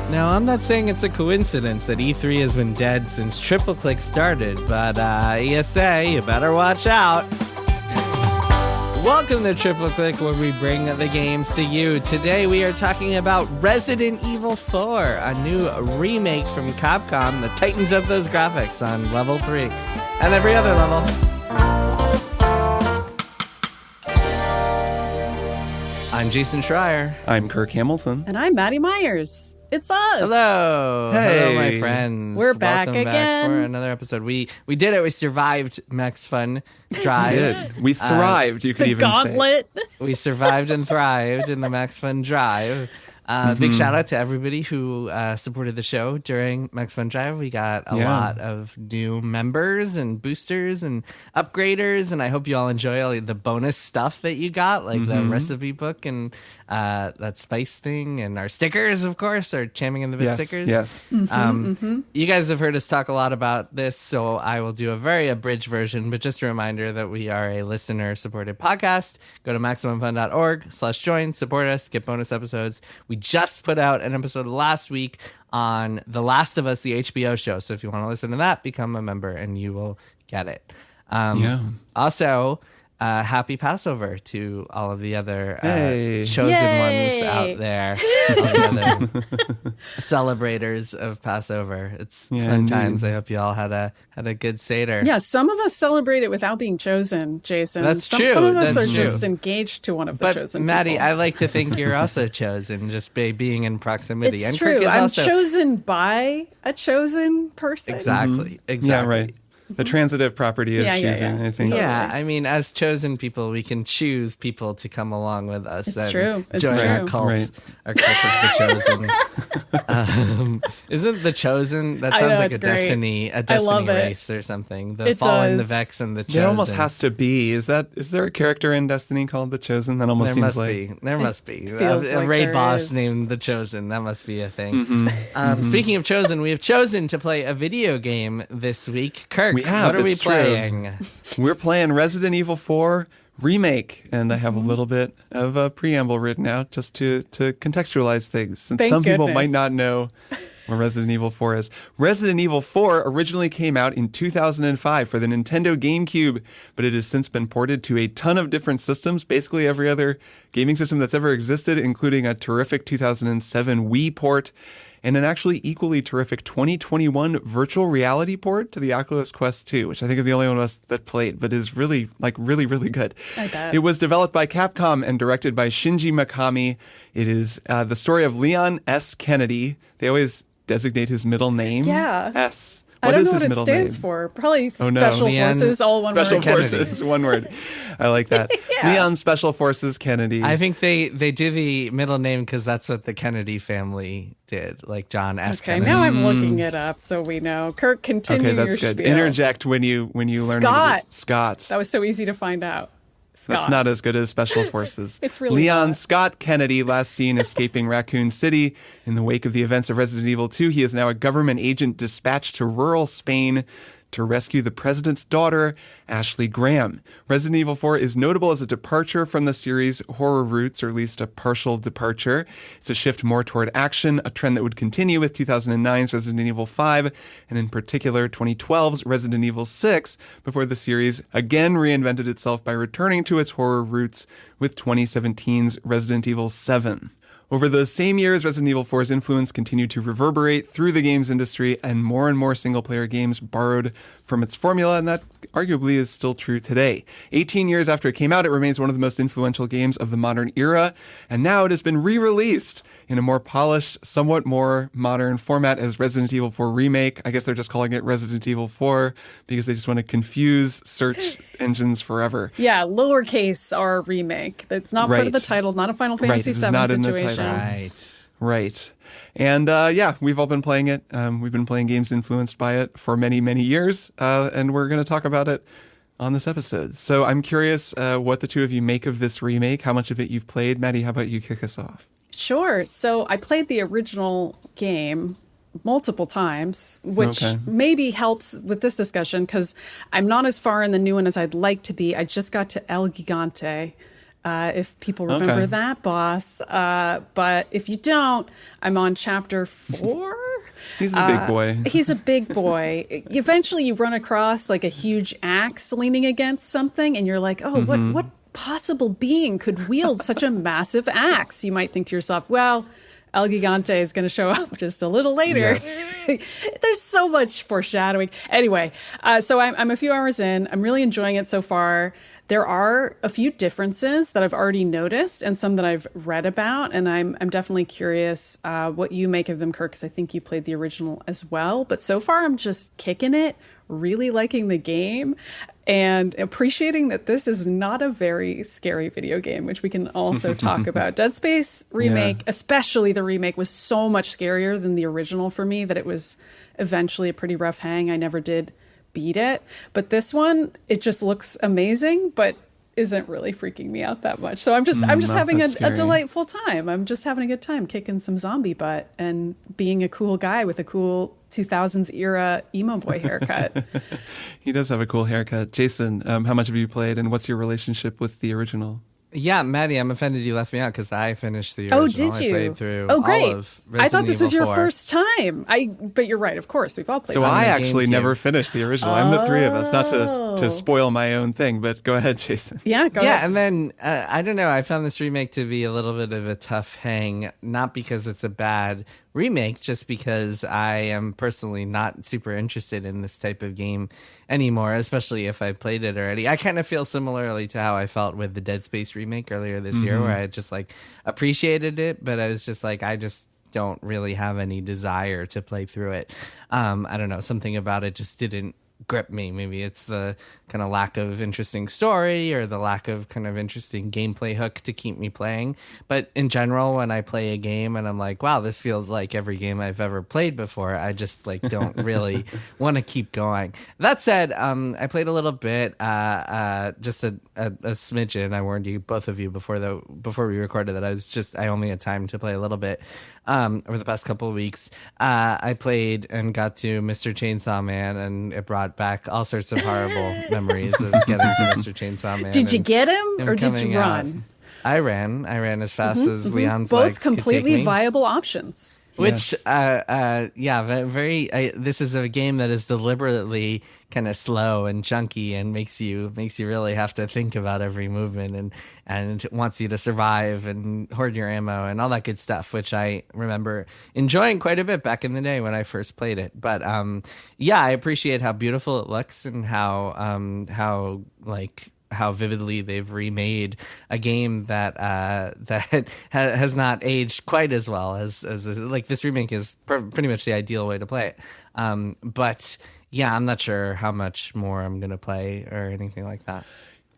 Now, I'm not saying it's a coincidence that E3 has been dead since Triple Click started, but ESA, you better watch out. Welcome to Triple Click, where we bring the games to you. Today we are talking about Resident Evil 4, a new remake from Capcom that tightens up those graphics on level 3 and every other level. I'm Jason Schreier. I'm Kirk Hamilton. And I'm Maddy Myers. It's us. Hello. Hey. Hello, my friends. We're back Welcome again. Back for another episode. We did it. We survived Max Fun Drive. We thrived, you could The even gauntlet. We survived and thrived in the Max Fun Drive. Big shout out to everybody who supported the show during Max Fun Drive. We got a lot of new members and boosters and upgraders, and I hope you all enjoy all the bonus stuff that you got, like the recipe book and that spice thing, and our stickers, of course, our Chamming in the Bit stickers. Yes. You guys have heard us talk a lot about this, so I will do a very abridged version, but just a reminder that we are a listener-supported podcast. Go to MaximumFun.org/join, support us, get bonus episodes. We just put out an episode last week on The Last of Us, the HBO show, so if you want to listen to that, become a member, and you will get it. Also, happy Passover to all of the other chosen ones out there, all the other celebrators of Passover. It's fun times. I hope you all had a good Seder. Yeah, some of us celebrate it without being chosen, Jason. That's true. Some of us That's are true. just engaged to one of the But chosen Maddy, people. I like to think you're also chosen, just by being in proximity. It's and true. Kirk is I'm also chosen by a chosen person. exactly. Yeah, right. The transitive property of choosing, I think. Yeah, I mean, as chosen people, we can choose people to come along with us and true. It's join our true. cult, Right. our cult of the chosen. Isn't the chosen? That I sounds know, like it's a great. destiny love it. race or something. The It Fallen, the does. Vex, and the Chosen. There almost has to be. Is there a character in Destiny called the Chosen? That almost There seems must like be. There must be. feels A like raid there boss is. named the Chosen. That must be a thing. Speaking of Chosen, we have chosen to play a video game this week. Kirk, We have, what are we it's true. playing? We're playing Resident Evil 4 Remake, and I have a little bit of a preamble written out just to contextualize things, since Thank some people goodness. might not know what Resident Evil 4 is. Resident Evil 4 originally came out in 2005 for the Nintendo GameCube, but it has since been ported to a ton of different systems, basically every other gaming system that's ever existed, including a terrific 2007 Wii port, and an actually equally terrific 2021 virtual reality port to the Oculus Quest 2, which I think is the only one of us that played, but is really, really, really good. I bet. It was developed by Capcom and directed by Shinji Mikami. It is the story of Leon S. Kennedy. They always designate his middle name. Yeah. S. I don't is know his what it middle stands name? for. Probably Oh, no. Special Leon- Forces, all one Special word. Kennedy. Forces, one word. I like that. Yeah. Leon Special Forces Kennedy. I think they do the middle name because that's what the Kennedy family did, like John F. Okay, Kennedy. now I'm looking it up so we know. Kirk, continue okay, that's your good. spiel. Interject when you learn Scott. Scott. That was so easy to find out. Scott. That's not as good as Special Forces. It's really Leon not. Scott Kennedy, last seen escaping Raccoon City. In the wake of the events of Resident Evil 2, he is now a government agent dispatched to rural Spain to rescue the president's daughter, Ashley Graham. Resident Evil 4 is notable as a departure from the series' horror roots, or at least a partial departure. It's a shift more toward action, a trend that would continue with 2009's Resident Evil 5, and in particular 2012's Resident Evil 6, before the series again reinvented itself by returning to its horror roots with 2017's Resident Evil 7. Over those same years, Resident Evil 4's influence continued to reverberate through the games industry, and more single-player games borrowed from its formula, and that arguably is still true today. 18 years after it came out, it remains one of the most influential games of the modern era, and now it has been re-released in a more polished, somewhat more modern format as Resident Evil 4 Remake. I guess they're just calling it Resident Evil 4 because they just want to confuse search engines forever. Yeah, lowercase r remake. That's not part of the Right. title, not a Final Right, Fantasy it is VII not in the situation. title. Right. Right. And we've all been playing it. We've been playing games influenced by it for many, many years. And we're going to talk about it on this episode. So I'm curious what the two of you make of this remake, how much of it you've played. Maddy, how about you kick us off? Sure. So I played the original game multiple times, which Okay. maybe helps with this discussion because I'm not as far in the new one as I'd like to be. I just got to El Gigante. if people remember that boss. But if you don't, I'm on chapter 4. He's the big boy. He's a big boy. Eventually you run across like a huge axe leaning against something and you're like, oh, what possible being could wield such a massive axe? You might think to yourself, well, El Gigante is going to show up just a little later. Yes. There's so much foreshadowing. Anyway, so I'm a few hours in. I'm really enjoying it so far. There are a few differences that I've already noticed and some that I've read about. And I'm definitely curious what you make of them, Kirk, because I think you played the original as well. But so far, I'm just kicking it, really liking the game, and appreciating that this is not a very scary video game, which we can also talk about. Dead Space remake, especially the remake, was so much scarier than the original for me that it was eventually a pretty rough hang. I never did beat it. But this one, it just looks amazing, but isn't really freaking me out that much. So I'm just having a delightful time. I'm just having a good time kicking some zombie butt and being a cool guy with a cool 2000s era emo boy haircut. He does have a cool haircut. Jason, how much have you played and what's your relationship with the original? Yeah, Maddy, I'm offended you left me out because I finished the original. Oh, did you? I played through great. all of Resident I thought this was Evil your 4. first time. But you're right. Of course, we've all played. So it. I actually GameCube. never finished the original. I'm the three of us, not to spoil my own thing, but go ahead, Jason. Yeah, go ahead. And then I don't know. I found this remake to be a little bit of a tough hang, not because it's a bad remake, just because I am personally not super interested in this type of game anymore, especially if I played it already. I kind of feel similarly to how I felt with the Dead Space remake earlier this year, where I just like appreciated it, but I was just like, I just don't really have any desire to play through it. I don't know, something about it just didn't grip me. Maybe it's the kind of lack of interesting story or the lack of kind of interesting gameplay hook to keep me playing. But in general, when I play a game and I'm like, wow, this feels like every game I've ever played before, I just like don't really want to keep going. That said, I played a little bit, just a smidgen. I warned you, both of you, before we recorded that I only had time to play a little bit. Over the past couple of weeks, I played and got to Mr. Chainsaw Man, and it brought back all sorts of horrible memories of getting to Mr. Chainsaw Man. Did you get him or did you run? I ran as fast as Leon's Both legs could completely take me. viable options. Which, this is a game that is deliberately kind of slow and chunky and makes you really have to think about every movement and wants you to survive and hoard your ammo and all that good stuff, which I remember enjoying quite a bit back in the day when I first played it. But, I appreciate how beautiful it looks and how vividly they've remade a game that has not aged quite as well as like this remake is pretty much the ideal way to play it. But yeah, I'm not sure how much more I'm going to play or anything like that.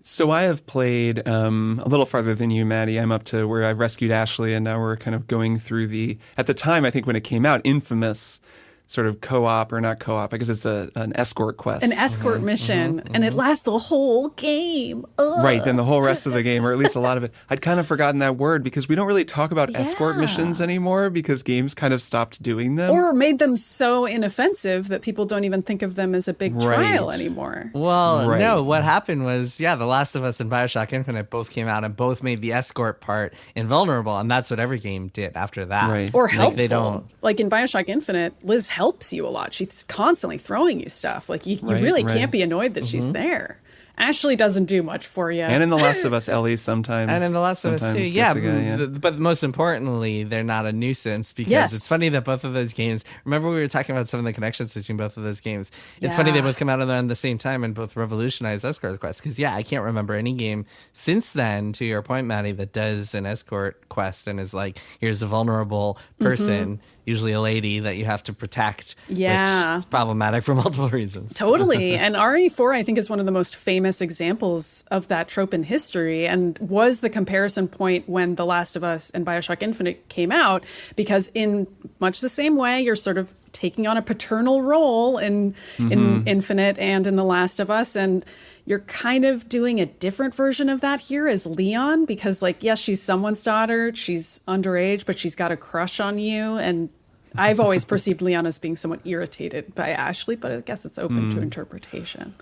So I have played a little farther than you, Maddy. I'm up to where I've rescued Ashley, and now we're kind of going through at the time, I think when it came out, infamous sort of co-op, or not co-op, I guess it's an escort quest. An escort mission, and it lasts the whole game. Ugh. Right, then the whole rest of the game, or at least a lot of it. I'd kind of forgotten that word because we don't really talk about escort missions anymore because games kind of stopped doing them. Or made them so inoffensive that people don't even think of them as a big trial anymore. Well, no, what happened was, The Last of Us and BioShock Infinite both came out and both made the escort part invulnerable, and that's what every game did after that. Right. Or helpful. Like, they don't... Like in BioShock Infinite, Liz helps you a lot. She's constantly throwing you stuff. Like you really can't be annoyed that she's there. Ashley doesn't do much for you. And in The Last of Us, Ellie sometimes. And in The Last of Us too, but most importantly, they're not a nuisance because it's funny that both of those games, remember we were talking about some of the connections between both of those games. It's funny they both come out around the same time and both revolutionize escort quests because I can't remember any game since then, to your point, Maddy, that does an escort quest and is like, here's a vulnerable person, usually a lady that you have to protect, which is problematic for multiple reasons. Totally. And RE4, I think, is one of the most famous examples of that trope in history and was the comparison point when The Last of Us and BioShock Infinite came out, because in much the same way, you're sort of taking on a paternal role in Infinite and in The Last of Us, and you're kind of doing a different version of that here as Leon, because, like, yes, she's someone's daughter, she's underage, but she's got a crush on you, and I've always perceived Leon as being somewhat irritated by Ashley, but I guess it's open to interpretation.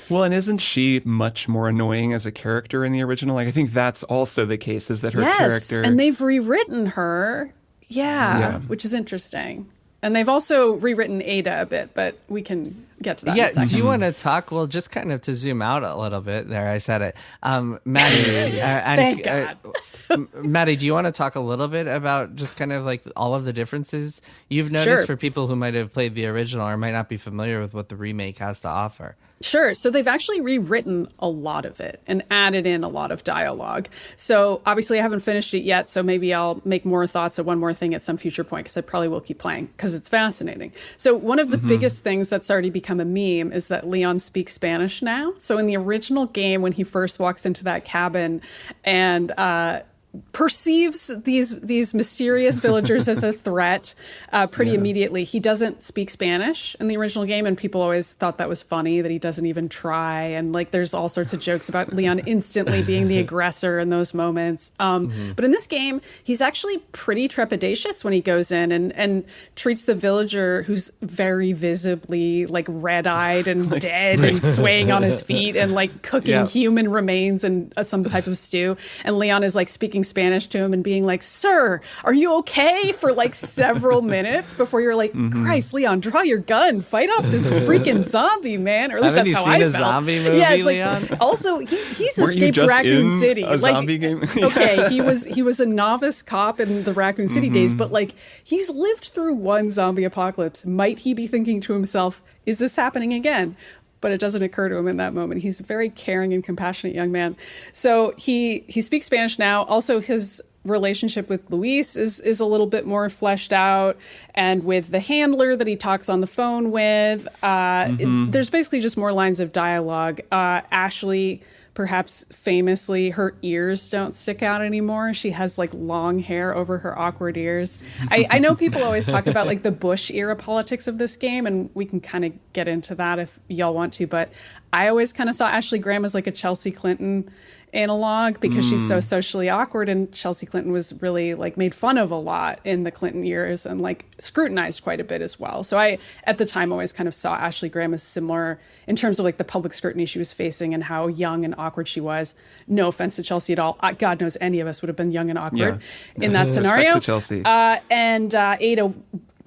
Well, and isn't she much more annoying as a character in the original? Like, I think that's also the case, is that her character... and they've rewritten her, which is interesting. And they've also rewritten Ada a bit, but we can get to that in a second. Do you want to talk? Well, just kind of to zoom out a little bit. There, I said it. Maddy, Thank God. Maddy, do you want to talk a little bit about just kind of like all of the differences you've noticed for people who might have played the original or might not be familiar with what the remake has to offer? Sure. So they've actually rewritten a lot of it and added in a lot of dialogue. So obviously I haven't finished it yet, so maybe I'll make more thoughts of one more thing at some future point, because I probably will keep playing because it's fascinating. So one of the biggest things that's already become a meme is that Leon speaks Spanish now. So in the original game, when he first walks into that cabin and perceives these mysterious villagers as a threat pretty immediately. He doesn't speak Spanish in the original game, and people always thought that was funny that he doesn't even try. And like, there's all sorts of jokes about Leon instantly being the aggressor in those moments. But in this game, he's actually pretty trepidatious when he goes in and treats the villager, who's very visibly like red-eyed and dead and swaying on his feet and like cooking human remains in some type of stew. And Leon is like speaking Spanish to him and being like, "Sir, are you okay?" for like several minutes before you're like, "Christ, Leon, draw your gun, fight off this freaking zombie, man." Or at least Haven't that's you how seen I a felt. zombie movie, yeah, it's Leon? like, also, he's Weren't you escaped just Raccoon in City. a zombie game? Okay, he was a novice cop in the Raccoon City days, but like, he's lived through one zombie apocalypse. Might he be thinking to himself, "Is this happening again?" But it doesn't occur to him in that moment. He's a very caring and compassionate young man. So he speaks Spanish now. Also, his relationship with Luis is a little bit more fleshed out. And with the handler that he talks on the phone with, there's basically just more lines of dialogue. Ashley, perhaps famously, her ears don't stick out anymore. She has like long hair over her awkward ears. I know people always talk about like the Bush era politics of this game, and we can kind of get into that if y'all want to, but I always kind of saw Ashley Graham as like a Chelsea Clinton analog, because she's so socially awkward, and Chelsea Clinton was really like made fun of a lot in the Clinton years and like scrutinized quite a bit as well. So I at the time always kind of saw Ashley Graham as similar in terms of like the public scrutiny she was facing and how young and awkward she was. No offense to Chelsea at all. God knows any of us would have been young and awkward in that scenario. Respect to Chelsea. And Ada,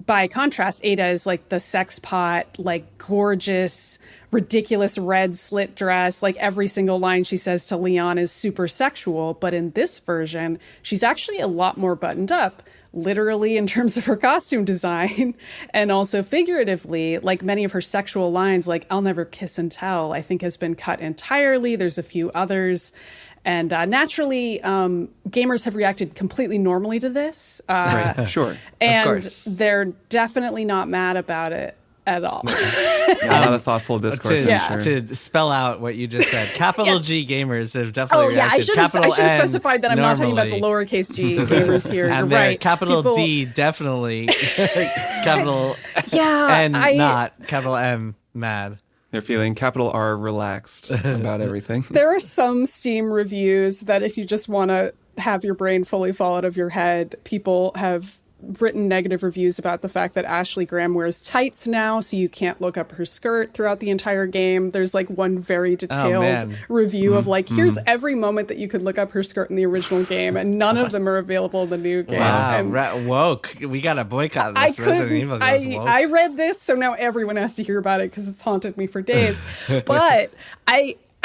by contrast, Ada is like the sex pot, like gorgeous, ridiculous red slit dress. Like every single line she says to Leon is super sexual. But in this version, she's actually a lot more buttoned up, literally in terms of her costume design, and also figuratively. Like many of her sexual lines, like "I'll never kiss and tell," I think has been cut entirely. There's a few others. And naturally, gamers have reacted completely normally to this. Right, sure. And they're definitely not mad about it at all. A lot of thoughtful discourse, I'm sure. To spell out what you just said, capital G gamers have definitely I reacted. should have specified that I'm not talking about normally. the lowercase g gamers here. And You're right. Capital D definitely, capital N not, capital M mad. They're feeling capital R relaxed about everything. There are some Steam reviews that if you just want to have your brain fully fall out of your head, people have written negative reviews about the fact that Ashley Graham wears tights now, so you can't look up her skirt throughout the entire game. There's like one very detailed review of like, here's every moment that you could look up her skirt in the original game, and none of them are available in the new game. Wow, And woke. We got to boycott this. Resident Evil goes woke. I read this, so now everyone has to hear about it because it's haunted me for days. But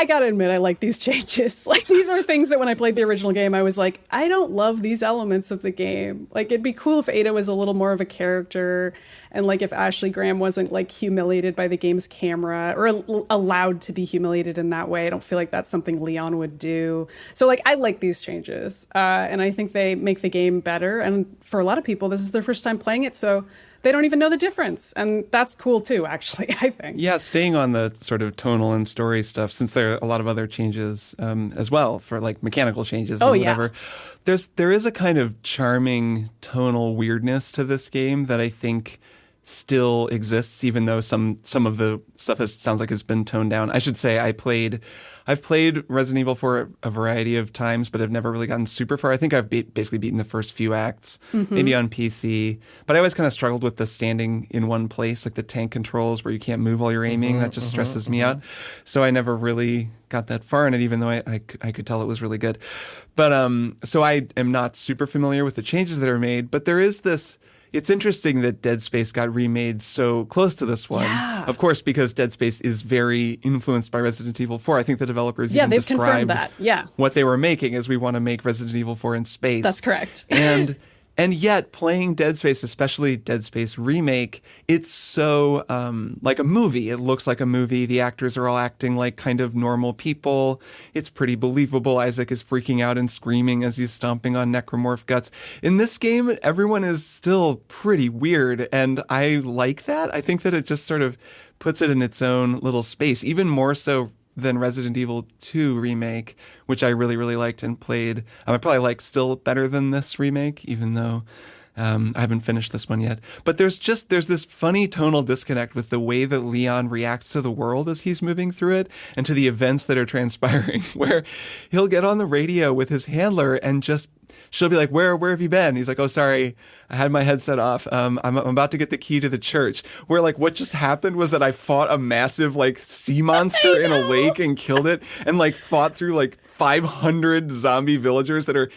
I gotta admit, I like these changes. Like, these are things that when I played the original game, I was like, I don't love these elements of the game. Like, it'd be cool if Ada was a little more of a character, and like if Ashley Graham wasn't like humiliated by the game's camera, or allowed to be humiliated in that way. I don't feel like that's something Leon would do. So like, I like these changes, and I think they make the game better. And for a lot of people, this is their first time playing it, so they don't even know the difference. And that's cool too, actually, I think. Yeah, staying on the sort of tonal and story stuff, since there are a lot of other changes as well, for like mechanical changes and whatever. There is a kind of charming tonal weirdness to this game that I think still exists, even though some of the stuff sounds like has been toned down. I should say I've played Resident Evil 4 a variety of times, but I've never really gotten super far. I think I've basically beaten the first few acts, maybe on PC. But I always kind of struggled with the standing in one place, like the tank controls where you can't move while you're aiming. That just stresses me out. So I never really got that far in it, even though I could tell it was really good. But so I am not super familiar with the changes that are made, but there is this. It's interesting that Dead Space got remade so close to this one. Yeah. Of course, because Dead Space is very influenced by Resident Evil 4. I think the developers even they've confirmed described that. Yeah. what they were making as we want to make Resident Evil 4 in space. That's correct. And yet, playing Dead Space, especially Dead Space Remake, it's so like a movie. It looks like a movie. The actors are all acting like kind of normal people. It's pretty believable. Isaac is freaking out and screaming as he's stomping on necromorph guts. In this game, everyone is still pretty weird, and I like that. I think that it just sort of puts it in its own little space, even more so than Resident Evil 2 remake, which I really, really liked and played. I probably like still better than this remake, even though I haven't finished this one yet. But there's this funny tonal disconnect with the way that Leon reacts to the world as he's moving through it and to the events that are transpiring, where he'll get on the radio with his handler and just she'll be like, where have you been? He's like, oh, sorry, I had my headset off. I'm about to get the key to the church. Where like what just happened was that I fought a massive like sea monster in a lake and killed it, and like fought through like 500 zombie villagers that are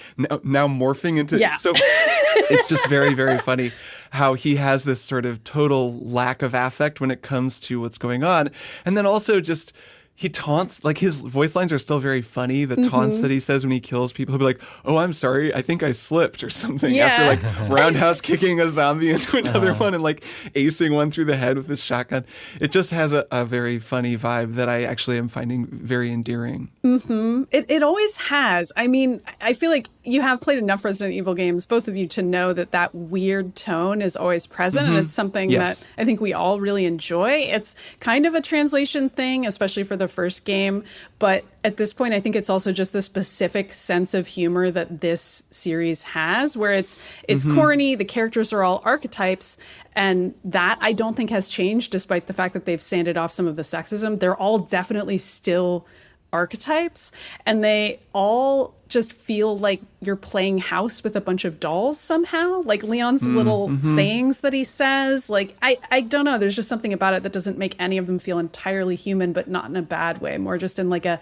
now morphing into. Yeah. So it's just very, very funny how he has this sort of total lack of affect when it comes to what's going on, and then also just. He taunts, like his voice lines are still very funny. The taunts that he says when he kills people, he'll be like, oh, I'm sorry, I think I slipped or something. Yeah. After like roundhouse kicking a zombie into another one and like acing one through the head with his shotgun. It just has a very funny vibe that I actually am finding very endearing. It always has. I mean, I feel like you have played enough Resident Evil games, both of you, to know that weird tone is always present. And it's something that I think we all really enjoy. It's kind of a translation thing, especially for the first game. But at this point, I think it's also just the specific sense of humor that this series has, where it's corny. The characters are all archetypes. And that I don't think has changed, despite the fact that they've sanded off some of the sexism. They're all definitely still archetypes, and they all just feel like you're playing house with a bunch of dolls somehow. Like Leon's little sayings that he says, like I don't know, there's just something about it that doesn't make any of them feel entirely human, but not in a bad way, more just in like a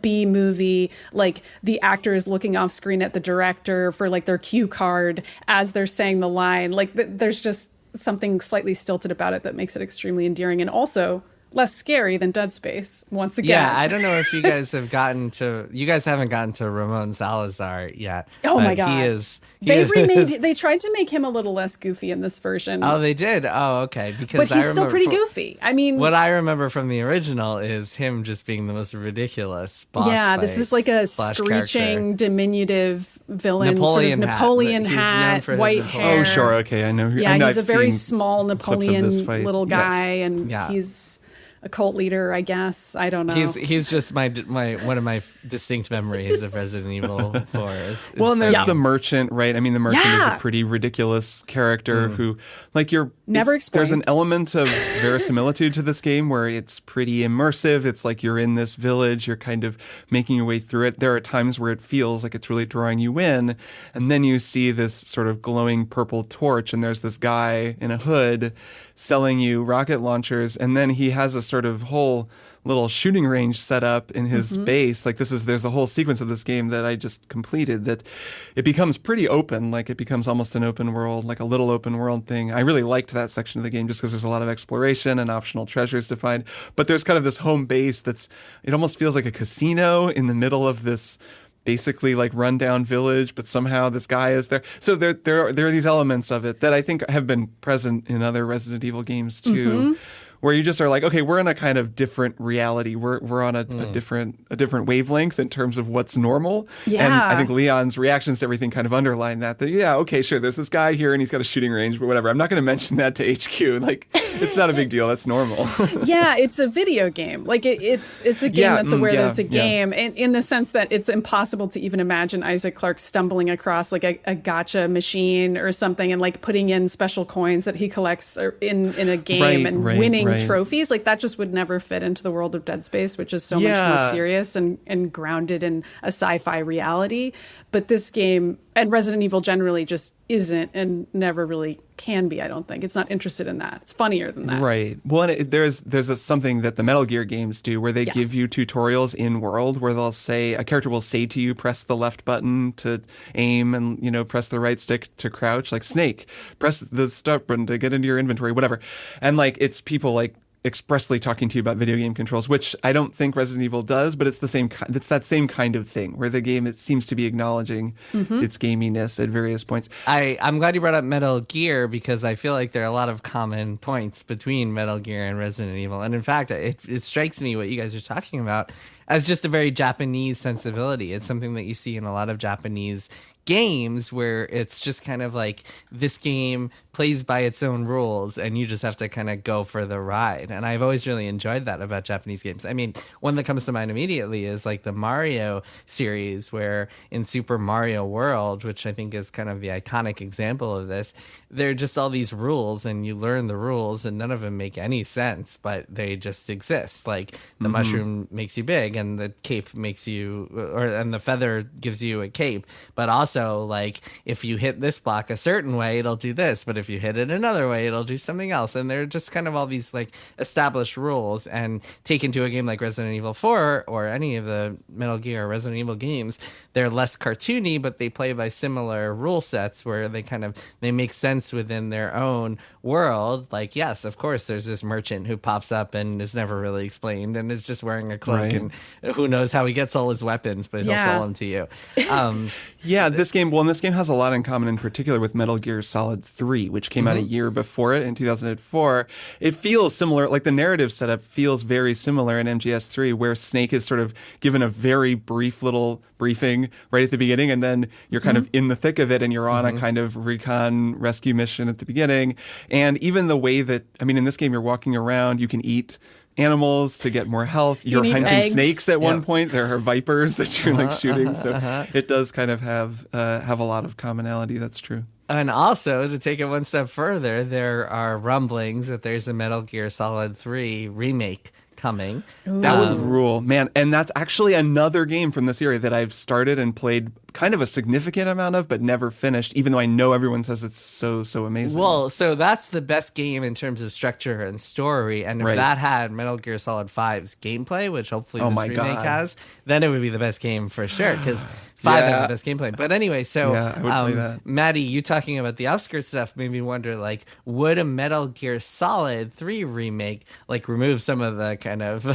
B movie, like the actor is looking off screen at the director for like their cue card as they're saying the line. Like there's just something slightly stilted about it that makes it extremely endearing, and also less scary than Dead Space, once again. Yeah, I don't know if you guys have you guys haven't gotten to Ramon Salazar yet. Oh my God. They tried to make him a little less goofy in this version. Oh, they did? Oh, okay. Because but he's still pretty goofy. I mean, what I remember from the original is him just being the most ridiculous boss yeah, this is like a screeching, diminutive villain. Napoleon hat, white hair. Oh, sure. Okay, I know. Yeah, he's a very small Napoleon little guy, and he's a cult leader, I guess. I don't know. He's just my one of my distinct memories of Resident Evil 4. And there's the merchant, right? I mean, the merchant is a pretty ridiculous character who, like, never explained. There's an element of verisimilitude to this game where it's pretty immersive. It's like you're in this village, you're kind of making your way through it. There are times where it feels like it's really drawing you in, and then you see this sort of glowing purple torch, and there's this guy in a hood selling you rocket launchers, and then he has a sort of whole little shooting range set up in his base. Like there's a whole sequence of this game that I just completed that it becomes pretty open. Like it becomes almost an open world, like a little open world thing. I really liked that section of the game just because there's a lot of exploration and optional treasures to find. But there's kind of this home base it almost feels like a casino in the middle of this basically like rundown village, but somehow this guy is there. So there are these elements of it that I think have been present in other Resident Evil games too, where you just are like, okay, we're in a kind of different reality. We're on a different wavelength in terms of what's normal. Yeah. And I think Leon's reactions to everything kind of underline that yeah, okay, sure, there's this guy here and he's got a shooting range, but whatever. I'm not going to mention that to HQ. Like, it's not a big deal. That's normal. Yeah, it's a video game. Like it's a game that's aware that it's a game, and in the sense that it's impossible to even imagine Isaac Clarke stumbling across like a gotcha machine or something and like putting in special coins that he collects in a game and winning trophies. Like that just would never fit into the world of Dead Space, which is so much more serious and grounded in a sci-fi reality. But this game and Resident Evil generally just isn't and never really can be, I don't think. It's not interested in that. It's funnier than that. Right. Well, and there's something that the Metal Gear games do where they give you tutorials in world where they'll say, a character will say to you, press the left button to aim and, you know, press the right stick to crouch, like Snake, press the start button to get into your inventory, whatever. And like, it's people like expressly talking to you about video game controls, which I don't think Resident Evil does, but it's the same. It's that same kind of thing where the game, it seems to be acknowledging its gaminess at various points. I'm glad you brought up Metal Gear because I feel like there are a lot of common points between Metal Gear and Resident Evil. And in fact, it strikes me what you guys are talking about as just a very Japanese sensibility. It's something that you see in a lot of Japanese games where it's just kind of like this game plays by its own rules and you just have to kind of go for the ride. And I've always really enjoyed that about Japanese games. I mean, one that comes to mind immediately is like the Mario series, where in Super Mario World, which I think is kind of the iconic example of this, there are just all these rules and you learn the rules and none of them make any sense, but they just exist. Like the mushroom makes you big and the cape makes you, and the feather gives you a cape, but also like if you hit this block a certain way, it'll do this, but if you hit it another way, it'll do something else. And they're just kind of all these like established rules, and taken to a game like Resident Evil 4 or any of the Metal Gear or Resident Evil games, they're less cartoony, but they play by similar rule sets where they make sense within their own world. Like, yes, of course, there's this merchant who pops up and is never really explained and is just wearing a cloak, and who knows how he gets all his weapons, but he'll sell them to you. This game has a lot in common, in particular with Metal Gear Solid 3, which came out a year before it in 2004. It feels similar, like the narrative setup feels very similar in MGS3, where Snake is sort of given a very brief little briefing right at the beginning, and then you're kind of in the thick of it, and you're on a kind of recon rescue mission at the beginning. And even the way that, I mean, in this game, you're walking around, you can eat animals to get more health. You're hunting snakes at one point. There are vipers that you're like shooting. So it does kind of have a lot of commonality. That's true. And also, to take it one step further, there are rumblings that there's a Metal Gear Solid 3 remake coming. That would rule, man. And that's actually another game from this era that I've started and played kind of a significant amount of, but never finished, even though I know everyone says it's so amazing. Well, so that's the best game in terms of structure and story. And if that had Metal Gear Solid 5's gameplay, which hopefully this remake has, then it would be the best game for sure, because 5 had the best gameplay. But anyway, so I would play that. Maddy, you talking about the outskirts stuff made me wonder, like, would a Metal Gear Solid 3 remake like remove some of the kind of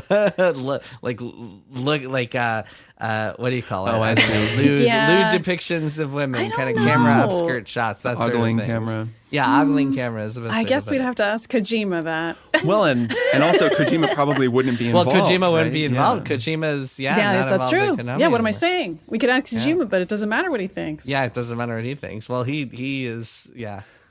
look like what do you call it? Oh, I see. Lewd depictions of women, kind of camera upskirt shots, that sort of thing. Camera. Yeah, ogling camera is the best. I guess we'd have to ask Kojima that. Well, and also Kojima probably wouldn't be involved. Well, Kojima wouldn't be involved. Yeah. Kojima's that's true. Yeah, what am I saying? We could ask Kojima, but it doesn't matter what he thinks. Yeah, it doesn't matter what he thinks. Well, he is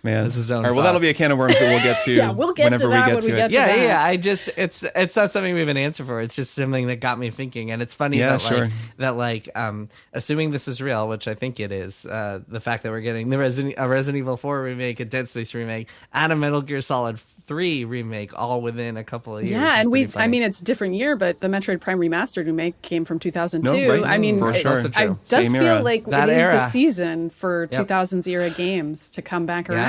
Man. This is all right, well, that'll be a can of worms that we'll get to. We'll get whenever to that we get to it. Yeah. I just it's not something we have an answer for. It's just something that got me thinking, and it's funny that assuming this is real, which I think it is, the fact that we're getting a Resident Evil 4 remake, a Dead Space remake, and a Metal Gear Solid 3 remake all within a couple of years. Yeah, and it's a different year, but the Metroid Prime Remastered remake came from 2002. I mean, for sure. It does feel like it is the season for 2000s era games to come back around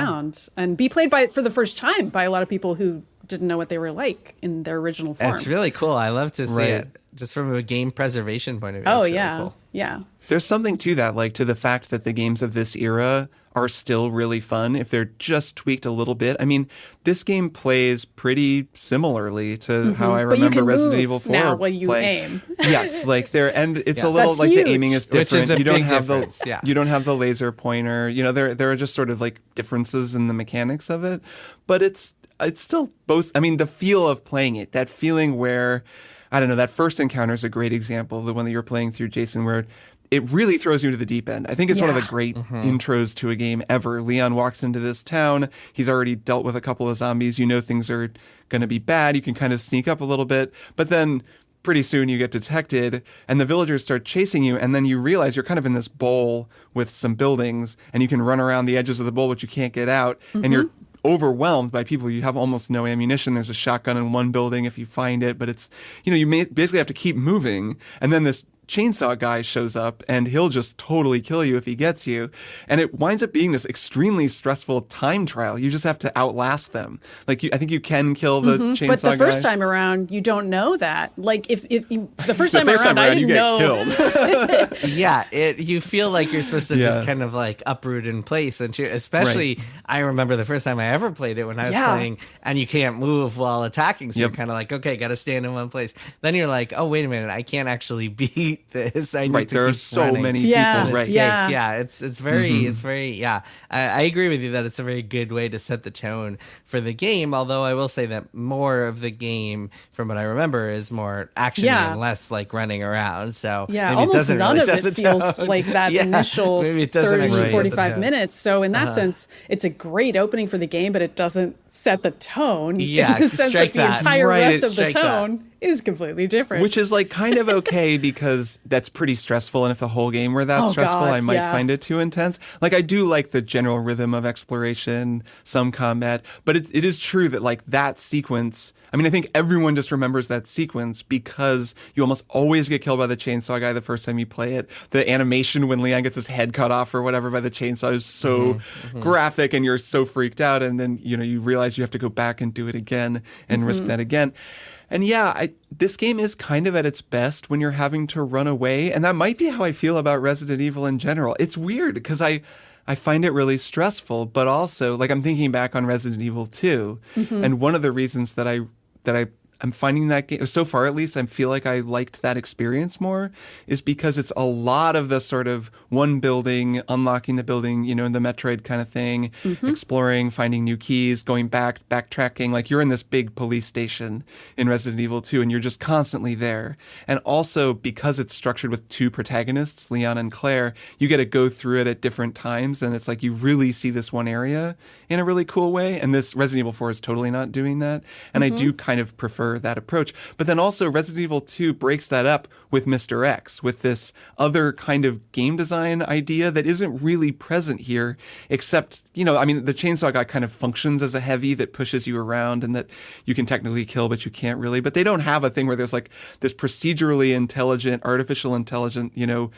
and be played for the first time by a lot of people who didn't know what they were like in their original form. It's really cool. I love to see it just from a game preservation point of view. Yeah. There's something to that, like to the fact that the games of this era are still really fun if they're just tweaked a little bit. I mean, this game plays pretty similarly to how I remember Resident Evil 4 now when you playing. aim. Yes, like and it's a little That's like huge. the aiming is Which different. is a You don't big have difference, yeah. you don't have the laser pointer. You know, there are just sort of like differences in the mechanics of it, but it's still both. I mean, the feel of playing it, that feeling where, I don't know, that first encounter is a great example, the one that you're playing through, Jason, where it really throws you to the deep end. I think it's one of the great intros to a game ever. Leon walks into this town. He's already dealt with a couple of zombies. You know things are going to be bad. You can kind of sneak up a little bit. But then pretty soon you get detected and the villagers start chasing you. And then you realize you're kind of in this bowl with some buildings and you can run around the edges of the bowl, but you can't get out. And you're overwhelmed by people. You have almost no ammunition. There's a shotgun in one building if you find it, but it's, you know, basically have to keep moving. And then this chainsaw guy shows up and he'll just totally kill you if he gets you. And it winds up being this extremely stressful time trial. You just have to outlast them. Like, I think you can kill the chainsaw guy. But the first time around, you don't know that. Like, if you, the first time around, I didn't know. Killed. Yeah, you feel like you're supposed to just kind of like uproot in place, and especially I remember the first time I ever played it when I was playing, and you can't move while attacking, so you're kind of like, okay, got to stand in one place. Then you're like, oh, wait a minute, I can't actually beat this. I need to there are keep so running. many people. Right. Yeah, it's very yeah. I agree with you that it's a very good way to set the tone for the game. Although I will say that more of the game, from what I remember, is more action and less like running around. So maybe almost it doesn't none really of set it the feels tone. like that initial maybe it doesn't 30 actually set the 45 tone. minutes. So in that sense, it's a great opening for the game, but it doesn't set the tone. Yeah, in the sense strike that the that. entire Right, rest of the strike that. tone is completely different. Which is like kind of okay because that's pretty stressful. And if the whole game were that Oh, stressful, God, I might yeah. find it too intense. Like, I do like the general rhythm of exploration, some combat, but it is true that like that sequence, I mean, I think everyone just remembers that sequence because you almost always get killed by the chainsaw guy the first time you play it. The animation when Leon gets his head cut off or whatever by the chainsaw is so graphic and you're so freaked out. And then, you know, you realize you have to go back and do it again and risk that again. And yeah, this game is kind of at its best when you're having to run away. And that might be how I feel about Resident Evil in general. It's weird because I find it really stressful, but also like I'm thinking back on Resident Evil 2. And one of the reasons that I'm finding that game, so far at least, I feel like I liked that experience more, is because it's a lot of the sort of one building, unlocking the building, you know, in the Metroid kind of thing, exploring, finding new keys, going back, backtracking. Like you're in this big police station in Resident Evil 2 and you're just constantly there. And also because it's structured with two protagonists, Leon and Claire, you get to go through it at different times. And it's like you really see this one area in a really cool way. And this Resident Evil 4 is totally not doing that. And I do kind of prefer that approach. But then also Resident Evil 2 breaks that up with Mr. X, with this other kind of game design idea that isn't really present here, except, you know, I mean, the chainsaw guy kind of functions as a heavy that pushes you around and that you can technically kill, but you can't really. But they don't have a thing where there's like this procedurally intelligent, artificial intelligent, you know,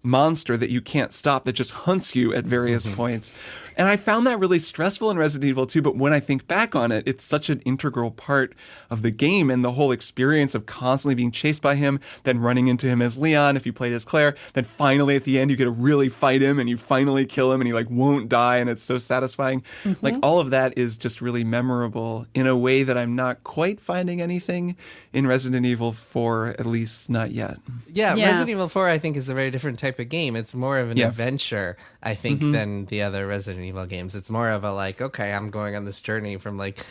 monster that you can't stop that just hunts you at various points. And I found that really stressful in Resident Evil 2, but when I think back on it, it's such an integral part of the game and the whole experience of constantly being chased by him, then running into him as Leon if you played as Claire, then finally at the end you get to really fight him and you finally kill him and he like won't die and it's so satisfying. Like all of that is just really memorable in a way that I'm not quite finding anything in Resident Evil 4, at least not yet. Yeah, Resident Evil 4 I think is a very different type of game. It's more of an adventure, I think, than the other Resident Evil games. It's more of a like, okay, I'm going on this journey from like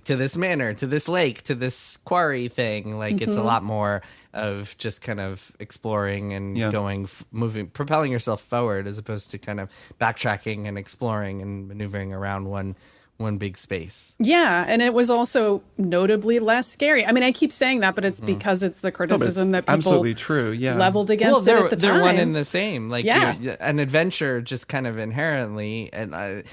to this manor, to this lake, to this quarry thing. Like it's a lot more of just kind of exploring and going, moving, propelling yourself forward as opposed to kind of backtracking and exploring and maneuvering around one big space. Yeah, and it was also notably less scary. I mean, I keep saying that, but it's because it's the criticism that people absolutely true. Yeah, leveled against it at the time. They're one and the same. Like an adventure just kind of inherently, and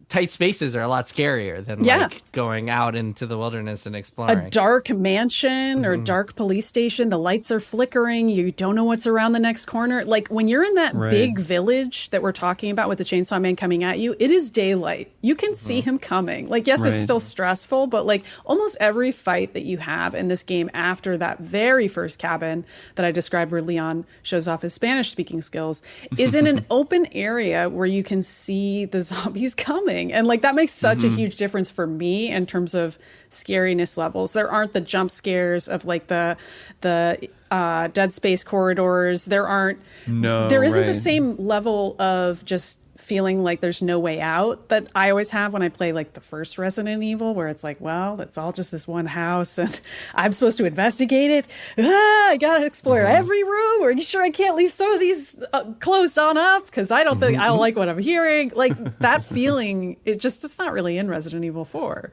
tight spaces are a lot scarier than like going out into the wilderness and exploring. A dark mansion or dark police station, the lights are flickering, you don't know what's around the next corner. Like when you're in that big village that we're talking about with the chainsaw man coming at you, it is daylight. You can see see him coming. Like, yes, it's still stressful, but like almost every fight that you have in this game after that very first cabin that I described where Leon shows off his Spanish speaking skills is in an open area where you can see the zombies coming. And like that makes such a huge difference for me in terms of scariness levels. There aren't the jump scares of like the Dead Space corridors. There isn't the same level of just feeling like there's no way out that I always have when I play like the first Resident Evil, where it's like, well, it's all just this one house and I'm supposed to investigate it. I gotta explore every room. Are you sure I can't leave some of these closed on up? Because I don't like what I'm hearing. Like that feeling, it's not really in Resident Evil 4.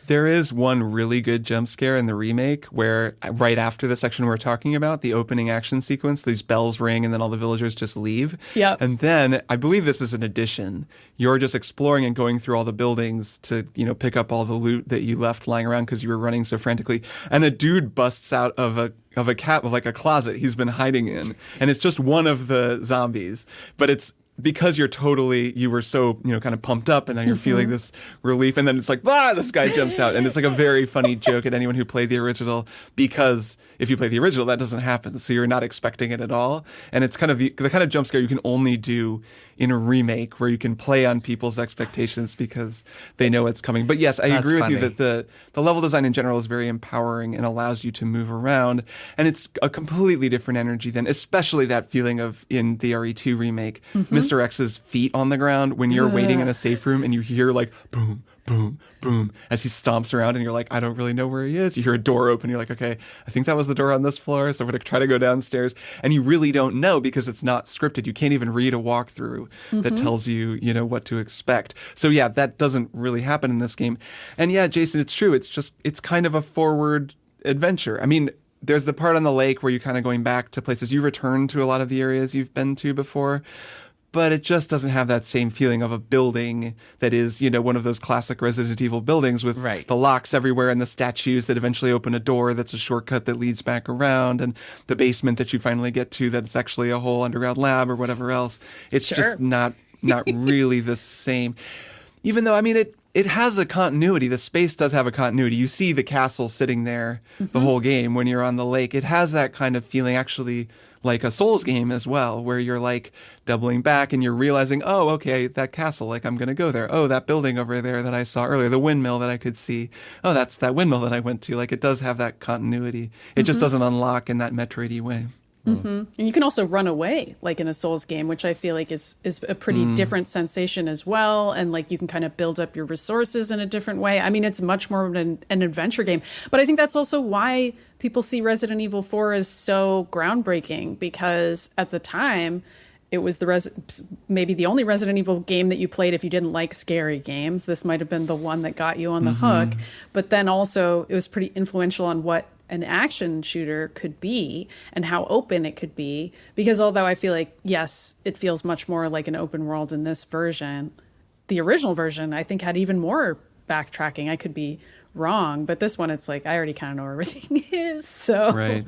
There is one really good jump scare in the remake where right after the section we're talking about, the opening action sequence, these bells ring and then all the villagers just leave. Yeah. And then I believe this is an addition. You're just exploring and going through all the buildings to, pick up all the loot that you left lying around because you were running so frantically. And a dude busts out of a closet he's been hiding in. And it's just one of the zombies. But it's because you were so, kind of pumped up and then you're feeling this relief and then it's like, this guy jumps out. And it's like a very funny joke at anyone who played the original, because if you play the original, that doesn't happen. So you're not expecting it at all. And it's kind of the kind of jump scare you can only do in a remake where you can play on people's expectations because they know it's coming. But yes, I agree with you that the level design in general is very empowering and allows you to move around. And it's a completely different energy than, especially that feeling of in the RE2 remake, Mr. X's feet on the ground when you're waiting in a safe room and you hear like boom, boom, boom as he stomps around and you're like, I don't really know where he is. You hear a door open. You're like, okay, I think that was the door on this floor. So I'm going to try to go downstairs. And you really don't know because it's not scripted. You can't even read a walkthrough that tells you, what to expect. So yeah, that doesn't really happen in this game. And yeah, Jason, it's true. It's kind of a forward adventure. I mean, there's the part on the lake where you're kind of going back to places you return to a lot of the areas you've been to before. But it just doesn't have that same feeling of a building that is, one of those classic Resident Evil buildings with the locks everywhere and the statues that eventually open a door that's a shortcut that leads back around and the basement that you finally get to that's actually a whole underground lab or whatever else. It's just not really the same. Even though, I mean, it has a continuity. The space does have a continuity. You see the castle sitting there the whole game when you're on the lake. It has that kind of feeling actually like a Souls game as well, where you're like doubling back and you're realizing, oh, okay, that castle, like I'm going to go there. Oh, that building over there that I saw earlier, the windmill that I could see. Oh, that's that windmill that I went to. Like it does have that continuity. It just doesn't unlock in that Metroid-y way. And you can also run away like in a Souls game, which I feel like is a pretty different sensation as well. And like you can kind of build up your resources in a different way. I mean, it's much more of an adventure game. But I think that's also why people see Resident Evil 4 as so groundbreaking, because at the time it was maybe the only Resident Evil game that you played if you didn't like scary games. This might have been the one that got you on the hook. But then also it was pretty influential on what an action shooter could be and how open it could be, because although I feel like, yes, it feels much more like an open world in this version, the original version I think had even more backtracking. I could be wrong, but this one it's like I already kind of know where everything is, so right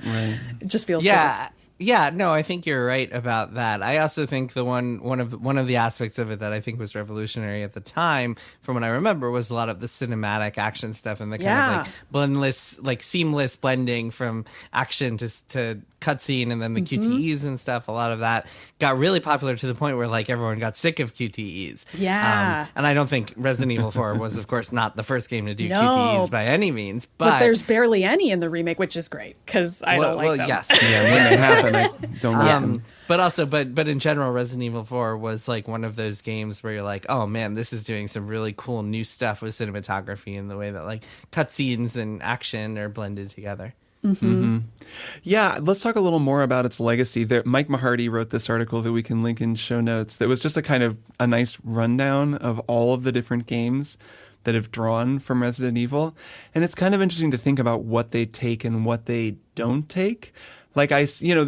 it just feels different. Yeah, no, I think you're right about that. I also think the one of the aspects of it that I think was revolutionary at the time, from what I remember, was a lot of the cinematic action stuff and the kind of like seamless blending from action to cutscene and then the QTEs and stuff. A lot of that got really popular to the point where like everyone got sick of QTEs. Yeah. And I don't think Resident Evil 4 was, of course, not the first game to do QTEs by any means. But there's barely any in the remake, which is great because I don't like them. Yes. Yeah, when they happen, I don't like them. But in general, Resident Evil 4 was like one of those games where you're like, oh man, this is doing some really cool new stuff with cinematography and the way that like cutscenes and action are blended together. Yeah, let's talk a little more about its legacy. Mike Mahardy wrote this article that we can link in show notes that was just a nice rundown of all of the different games that have drawn from Resident Evil. And it's kind of interesting to think about what they take and what they don't take. Like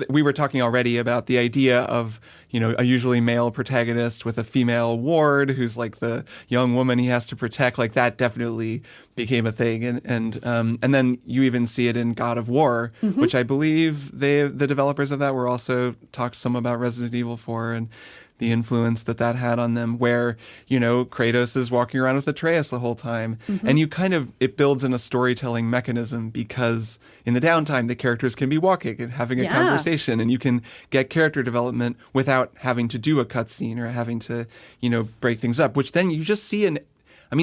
we were talking already about the idea of, a usually male protagonist with a female ward who's like the young woman he has to protect. Like that definitely became a thing. And then you even see it in God of War, which I believe the developers of that were also talked some about Resident Evil 4. And the influence that had on them, where, Kratos is walking around with Atreus the whole time. And it builds in a storytelling mechanism, because in the downtime, the characters can be walking and having a conversation, and you can get character development without having to do a cutscene or having to, break things up, which then you just see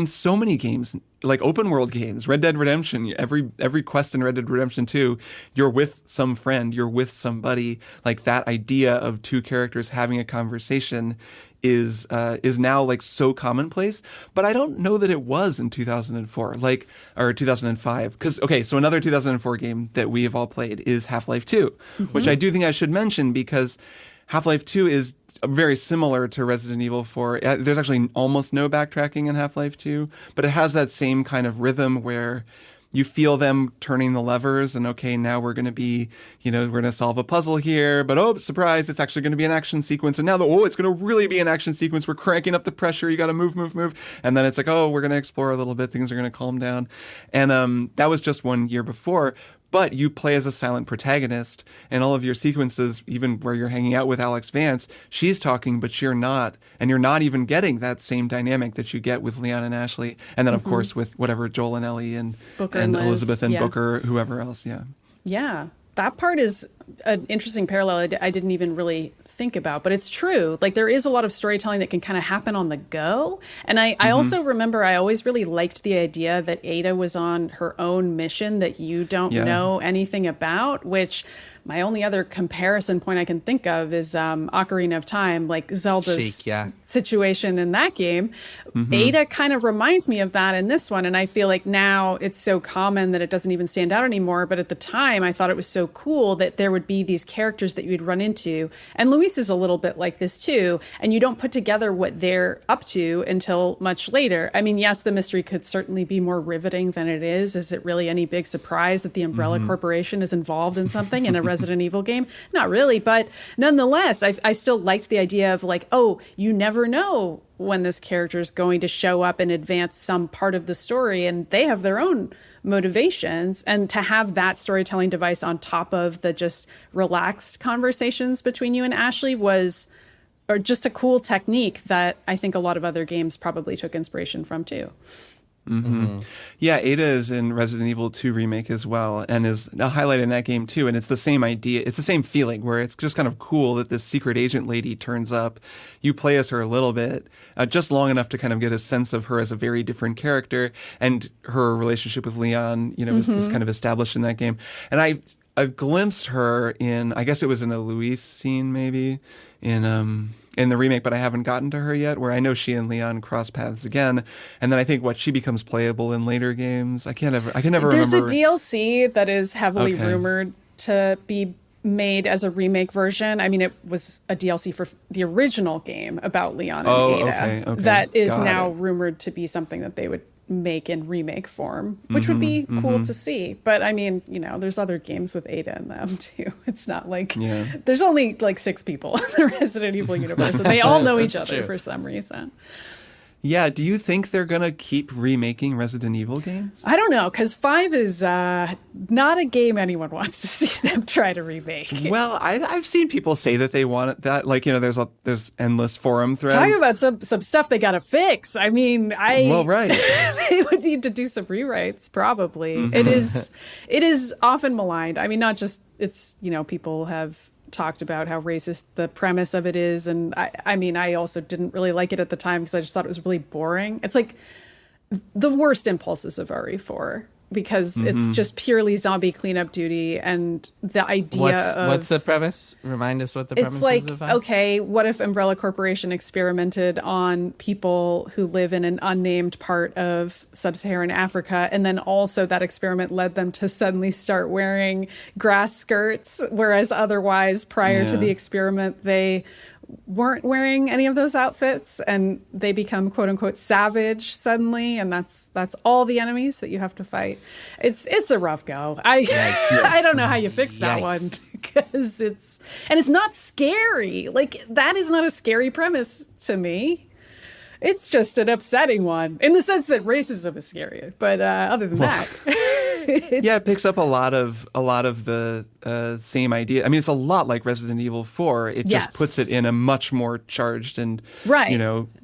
so many games, like open world games, Red Dead Redemption, every quest in Red Dead Redemption 2, you're with some friend, you're with somebody. Like, that idea of two characters having a conversation is now like so commonplace, but I don't know that it was in 2004, or 2005. So another 2004 game that we have all played is Half-Life 2, which I do think I should mention, because Half-Life 2 is very similar to Resident Evil 4. There's actually almost no backtracking in Half-Life 2, but it has that same kind of rhythm where you feel them turning the levers, and okay, now we're going to be, we're going to solve a puzzle here, but oh, surprise, it's actually going to be an action sequence. And now it's going to really be an action sequence. We're cranking up the pressure. You got to move. And then it's like, oh, we're going to explore a little bit. Things are going to calm down. And that was just 1 year before. But you play as a silent protagonist, and all of your sequences, even where you're hanging out with Alex Vance, she's talking, but you're not. And you're not even getting that same dynamic that you get with Leon and Ashley. And then, of course, with whatever, Joel and Ellie and Booker and Elizabeth and Booker, whoever else, Yeah, that part is an interesting parallel I didn't even really think about, but it's true. Like, there is a lot of storytelling that can kind of happen on the go. And I also remember I always really liked the idea that Ada was on her own mission that you don't know anything about, which my only other comparison point I can think of is Ocarina of Time, like Zelda's situation in that game. Ada kind of reminds me of that in this one. And I feel like now it's so common that it doesn't even stand out anymore. But at the time, I thought it was so cool that there would be these characters that you'd run into. And Luis is a little bit like this too. And you don't put together what they're up to until much later. I mean, yes, the mystery could certainly be more riveting than it is. Is it really any big surprise that the Umbrella Corporation is involved in something in a Resident Evil game? Not really, but nonetheless, I still liked the idea of like, oh, you never know when this character is going to show up and advance some part of the story, and they have their own motivations. And to have that storytelling device on top of the just relaxed conversations between you and Ashley was just a cool technique that I think a lot of other games probably took inspiration from too. Yeah, Ada is in Resident Evil 2 Remake as well, and is a highlight in that game too. And it's the same idea. It's the same feeling where it's just kind of cool that this secret agent lady turns up. You play as her a little bit, just long enough to kind of get a sense of her as a very different character, and her relationship with Leon, is kind of established in that game. And I've glimpsed her in, I guess it was in a Luis scene, maybe in the remake, but I haven't gotten to her yet, where I know she and Leon cross paths again. And then I think she becomes playable in later games. I can never remember. There's a DLC that is heavily rumored to be made as a remake version. I mean, it was a DLC for the original game about Leon and Ada. Okay. That is now rumored to be something that they would make in remake form, which would be cool to see. But I mean, there's other games with Ada in them too. It's not like there's only like 6 people in the Resident Evil universe, and they all know each other for some reason. Yeah, do you think they're going to keep remaking Resident Evil games? I don't know, because 5 is not a game anyone wants to see them try to remake. Well, I've seen people say that they want that. Like, there's endless forum threads. Talking about some stuff they got to fix. I mean, right. They would need to do some rewrites, probably. It is often maligned. I mean, not just, it's, people have talked about how racist the premise of it is, and I mean, I also didn't really like it at the time because I just thought it was really boring. It's like the worst impulses of RE4, because it's just purely zombie cleanup duty, and the idea what's the premise? Remind us what the premise is. It's like, of okay, what if Umbrella Corporation experimented on people who live in an unnamed part of sub-Saharan Africa, and then also that experiment led them to suddenly start wearing grass skirts, whereas otherwise prior to the experiment they weren't wearing any of those outfits, and they become quote unquote savage suddenly, and that's all the enemies that you have to fight. It's a rough go. I don't know how you fix that one, because it's not scary. Like, that is not a scary premise to me. It's just an upsetting one in the sense that racism is scary, but other than that. Yeah, it picks up a lot of the same idea. I mean, it's a lot like Resident Evil 4. It just puts it in a much more charged and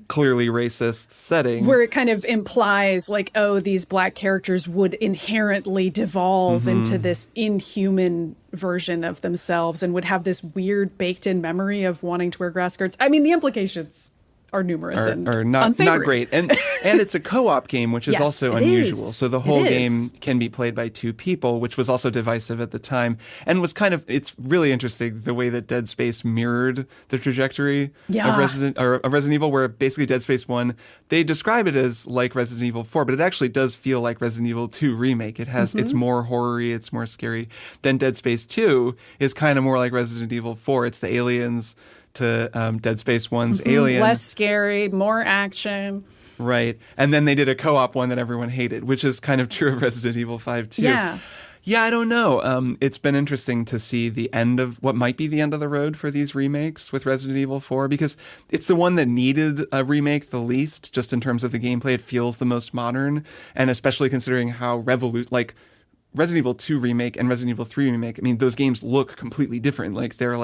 clearly racist setting. Where it kind of implies like, oh, these black characters would inherently devolve into this inhuman version of themselves and would have this weird baked in memory of wanting to wear grass skirts. I mean, the implications are numerous and not great. And it's a co-op game, which is also unusual. So the whole game can be played by two people, which was also divisive at the time and was it's really interesting the way that Dead Space mirrored the trajectory of Resident Evil, where basically Dead Space 1, they describe it as like Resident Evil 4, but it actually does feel like Resident Evil 2 Remake. It has, it's more horror-y, it's more scary. Then Dead Space 2 is kind of more like Resident Evil 4. It's the aliens to Dead Space 1's Alien. Less scary, more action. Right. And then they did a co-op one that everyone hated, which is kind of true of Resident Evil 5 too. Yeah. Yeah, I don't know. It's been interesting to see the end of what might be the end of the road for these remakes with Resident Evil 4, because it's the one that needed a remake the least, just in terms of the gameplay. It feels the most modern, and especially considering how Resident Evil 2 Remake and Resident Evil 3 Remake, I mean, those games look completely different. Like, they're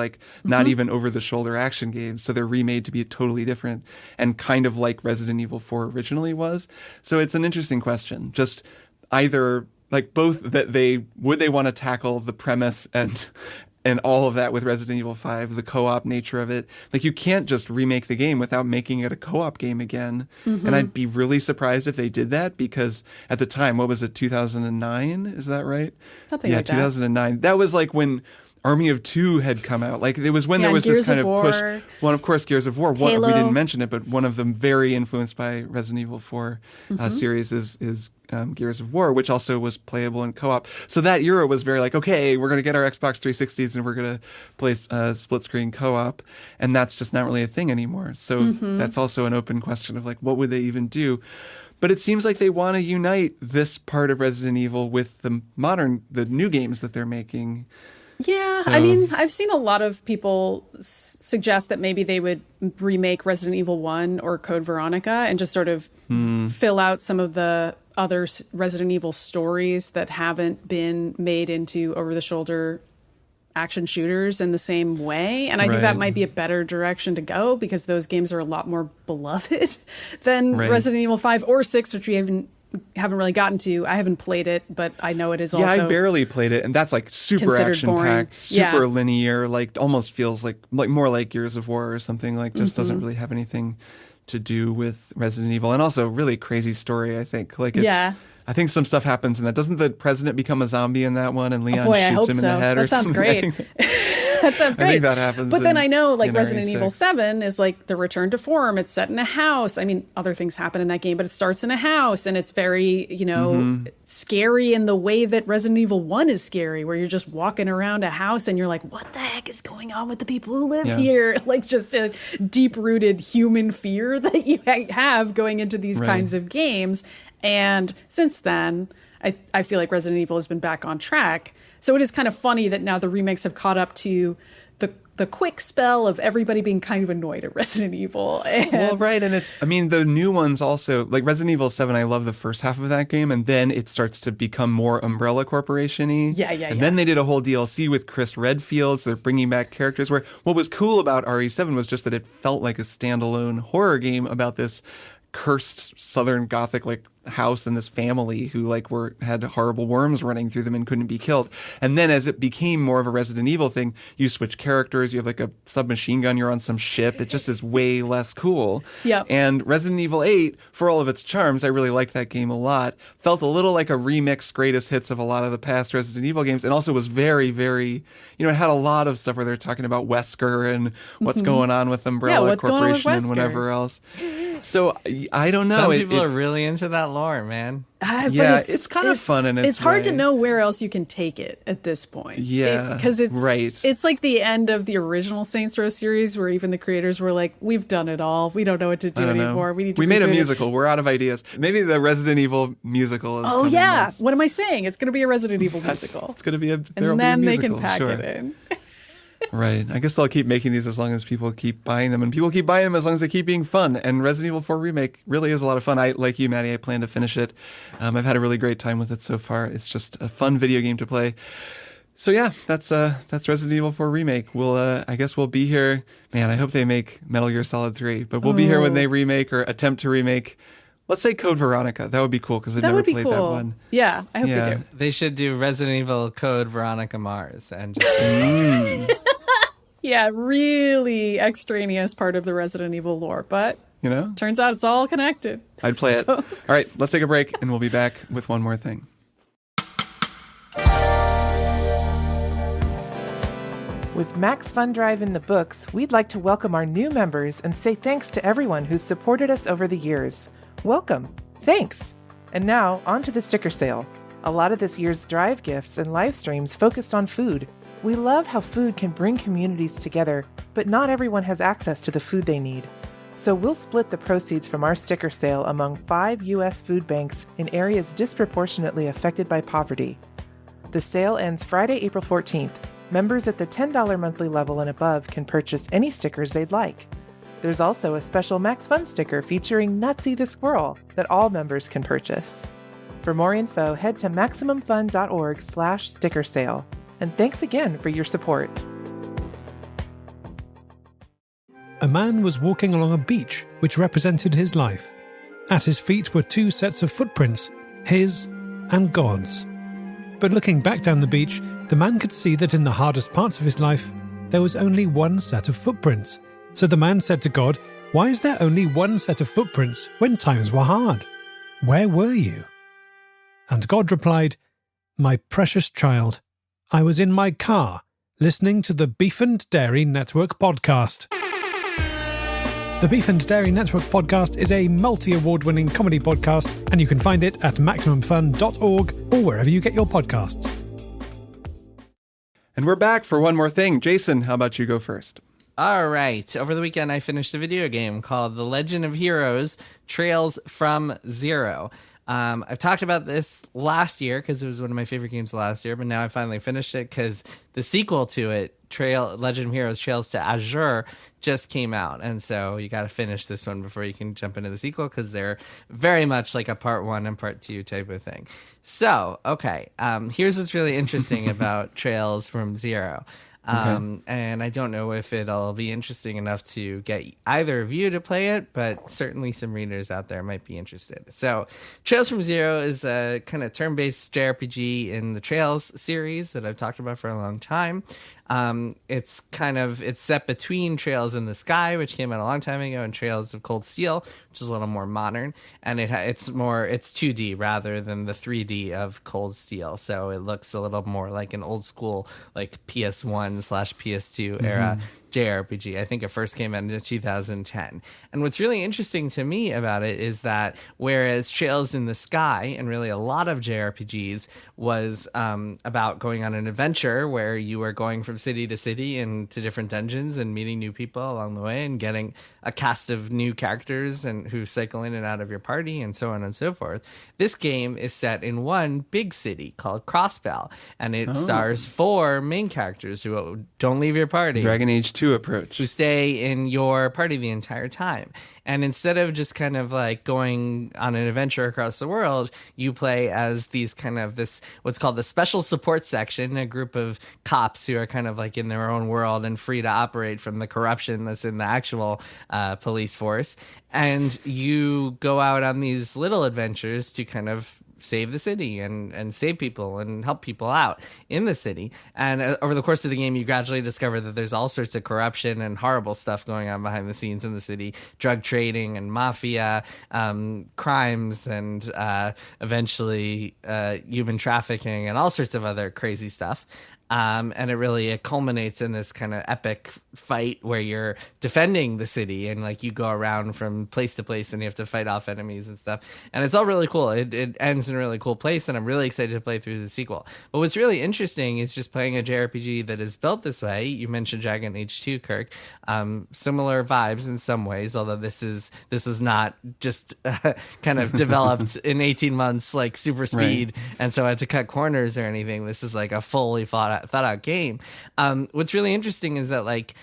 not even over-the-shoulder action games, so they're remade to be totally different and kind of like Resident Evil 4 originally was. So it's an interesting question. Just either, both that would they want to tackle the premise and all of that with Resident Evil 5, the co-op nature of it. You can't just remake the game without making it a co-op game again. And I'd be really surprised if they did that, because at the time, what was it, 2009? Is that right? Something like that. 2009. That was when Army of Two had come out. It was when there was Gears this kind of of push. War. Well, of course, Gears of War. We Halo. didn't mention it, but one of them very influenced by Resident Evil 4 series is Gears of War, which also was playable in co-op. So that era was very okay, we're going to get our Xbox 360s and we're going to play split-screen co-op. And that's just not really a thing anymore. So that's also an open question of what would they even do? But it seems like they want to unite this part of Resident Evil with the new games that they're making. Yeah, I mean, I've seen a lot of people suggest that maybe they would remake Resident Evil 1 or Code Veronica and just sort of fill out some of the other Resident Evil stories that haven't been made into over-the-shoulder action shooters in the same way. And I think that might be a better direction to go, because those games are a lot more beloved than Resident Evil 5 or 6, which we haven't really gotten to. I haven't played it, but I know it is also... Yeah, I barely played it, and that's super action-packed, super linear, almost feels more like Gears of War or something, just doesn't really have anything to do with Resident Evil. And also really crazy story, I think. I think some stuff happens in that. Doesn't the president become a zombie in that one, and Leon shoots him in the head or something? That sounds great. That sounds great. I think that happens. But then I know Resident Evil 7 is the return to form. It's set in a house. I mean, other things happen in that game, but it starts in a house, and it's very, scary in the way that Resident Evil 1 is scary, where you're just walking around a house and you're like, what the heck is going on with the people who live here? Just a deep-rooted human fear that you have going into these kinds of games. And since then, I feel like Resident Evil has been back on track. So it is kind of funny that now the remakes have caught up to the quick spell of everybody being kind of annoyed at Resident Evil. And and the new ones also, Resident Evil 7, I love the first half of that game, and then it starts to become more Umbrella Corporation-y. And then they did a whole DLC with Chris Redfield, so they're bringing back characters, where what was cool about RE7 was just that it felt like a standalone horror game about this cursed Southern Gothic house and this family who had horrible worms running through them and couldn't be killed. And then as it became more of a Resident Evil thing, you switch characters, you have a submachine gun, you're on some ship. It just is way less cool. And Resident Evil 8, for all of its charms, I really liked that game a lot. Felt a little like a remixed greatest hits of a lot of the past Resident Evil games, and also was very, very, it had a lot of stuff where they're talking about Wesker and what's going on with Umbrella Corporation and whatever else. So I don't know. Some people are really into that lore, man. It's kind of fun in its way. It's hard to know where else you can take it at this point. Because it's like the end of the original Saints Row series, where even the creators were like, we've done it all. We don't know what to do anymore. We made a musical. We're out of ideas. Maybe the Resident Evil musical is coming next. What am I saying? It's going to be a Resident Evil musical. It's going to be and then they can pack it in. Right. I guess they'll keep making these as long as people keep buying them, and people keep buying them as long as they keep being fun. And Resident Evil 4 Remake really is a lot of fun. Like you, Maddy, I plan to finish it. I've had a really great time with it so far. It's just a fun video game to play. So yeah, that's Resident Evil 4 Remake. I guess we'll be here. Man, I hope they make Metal Gear Solid 3, but we'll be here when they remake or attempt to remake. Let's say Code Veronica. That would be cool because I've never played that one. Yeah, I hope they do. They should do Resident Evil Code Veronica Mars and just Yeah, really extraneous part of the Resident Evil lore, but turns out it's all connected. I'd play it. All right, let's take a break and we'll be back with one more thing. With Max Fun Drive in the books, we'd like to welcome our new members and say thanks to everyone who's supported us over the years. Welcome. Thanks. And now, on to the sticker sale. A lot of this year's Drive gifts and live streams focused on food. We love how food can bring communities together, but not everyone has access to the food they need. So we'll split the proceeds from our sticker sale among 5 U.S. food banks in areas disproportionately affected by poverty. The sale ends Friday, April 14th. Members at the $10 monthly level and above can purchase any stickers they'd like. There's also a special Max Fun sticker featuring Nutsy the Squirrel that all members can purchase. For more info, head to MaximumFun.org/sticker sale. And thanks again for your support. A man was walking along a beach which represented his life. At his feet were 2 sets of footprints, his and God's. But looking back down the beach, the man could see that in the hardest parts of his life, there was only 1 set of footprints. So the man said to God, "Why is there only 1 set of footprints when times were hard? Where were you?" And God replied, "My precious child, I was in my car, listening to the Beef and Dairy Network podcast." The Beef and Dairy Network podcast is a multi-award-winning comedy podcast, and you can find it at MaximumFun.org or wherever you get your podcasts. And we're back for one more thing. Jason, how about you go first? All right. Over the weekend, I finished a video game called The Legend of Heroes: Trails from Zero. I've talked about this last year because it was one of my favorite games last year, but now I finally finished it because the sequel to it, Legend of Heroes: Trails to Azure, just came out. And so you got to finish this one before you can jump into the sequel because they're very much like a part 1 and part 2 type of thing. So, okay. Here's what's really interesting about Trails from Zero. And I don't know if it'll be interesting enough to get either of you to play it, but certainly some readers out there might be interested. So Trails from Zero is a kind of turn-based JRPG in the Trails series that I've talked about for a long time. It's set between Trails in the Sky, which came out a long time ago, and Trails of Cold Steel, which is a little more modern, and it's 2D rather than the 3D of Cold Steel. So it looks a little more like an old school, like PS1/PS2 era JRPG. I think it first came out in 2010. And what's really interesting to me about it is that whereas Trails in the Sky, and really a lot of JRPGs, was about going on an adventure where you were going from city to city and to different dungeons and meeting new people along the way and getting a cast of new characters and who cycle in and out of your party and so on and so forth. This game is set in one big city called Crossbell, and it stars 4 main characters who don't leave your party. Dragon Age 2 approach. Who stay in your party the entire time. And instead of just kind of like going on an adventure across the world, you play as these kind of what's called the Special Support Section, a group of cops who are kind of like in their own world and free to operate from the corruption that's in the actual police force. And you go out on these little adventures to kind of save the city and save people and help people out in the city. And over the course of the game, you gradually discover that there's all sorts of corruption and horrible stuff going on behind the scenes in the city, drug trading and mafia, crimes, and eventually human trafficking and all sorts of other crazy stuff. And it culminates in this kind of epic fight where you're defending the city and like you go around from place to place and you have to fight off enemies and stuff. And it's all really cool. It ends in a really cool place, and I'm really excited to play through the sequel. But what's really interesting is just playing a JRPG that is built this way. You mentioned Dragon Age 2, Kirk. Similar vibes in some ways, although this is not just kind of developed in 18 months like super speed, and so I had to cut corners or anything. This is like a fully thought thought out game. What's really interesting is that like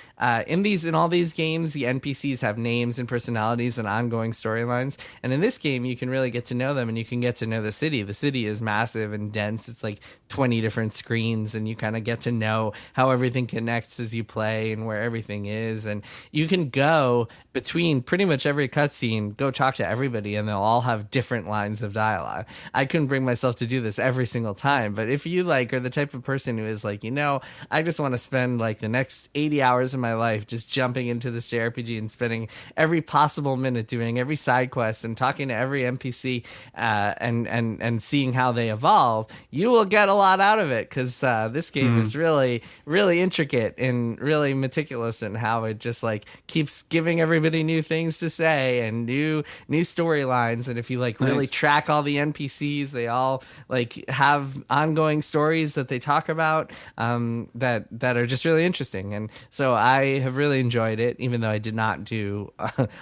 in all these games, the NPCs have names and personalities and ongoing storylines. And in this game, you can really get to know them, and you can get to know the city. The city is massive and dense. It's like 20 different screens, and you kind of get to know how everything connects as you play and where everything is. And you can go between pretty much every cutscene, go talk to everybody, and they'll all have different lines of dialogue. I couldn't bring myself to do this every single time, but if you like are the type of person who is like, I just want to spend like the next 80 hours of my life just jumping into this JRPG and spending every possible minute doing every side quest and talking to every NPC and seeing how they evolve, you will get a lot out of it, because this game is really, really intricate and really meticulous in how it just like keeps giving everybody new things to say and new storylines. And if you like really track all the NPCs, they all like have ongoing stories that they talk about that are just really interesting. And so I have really enjoyed it, even though I did not do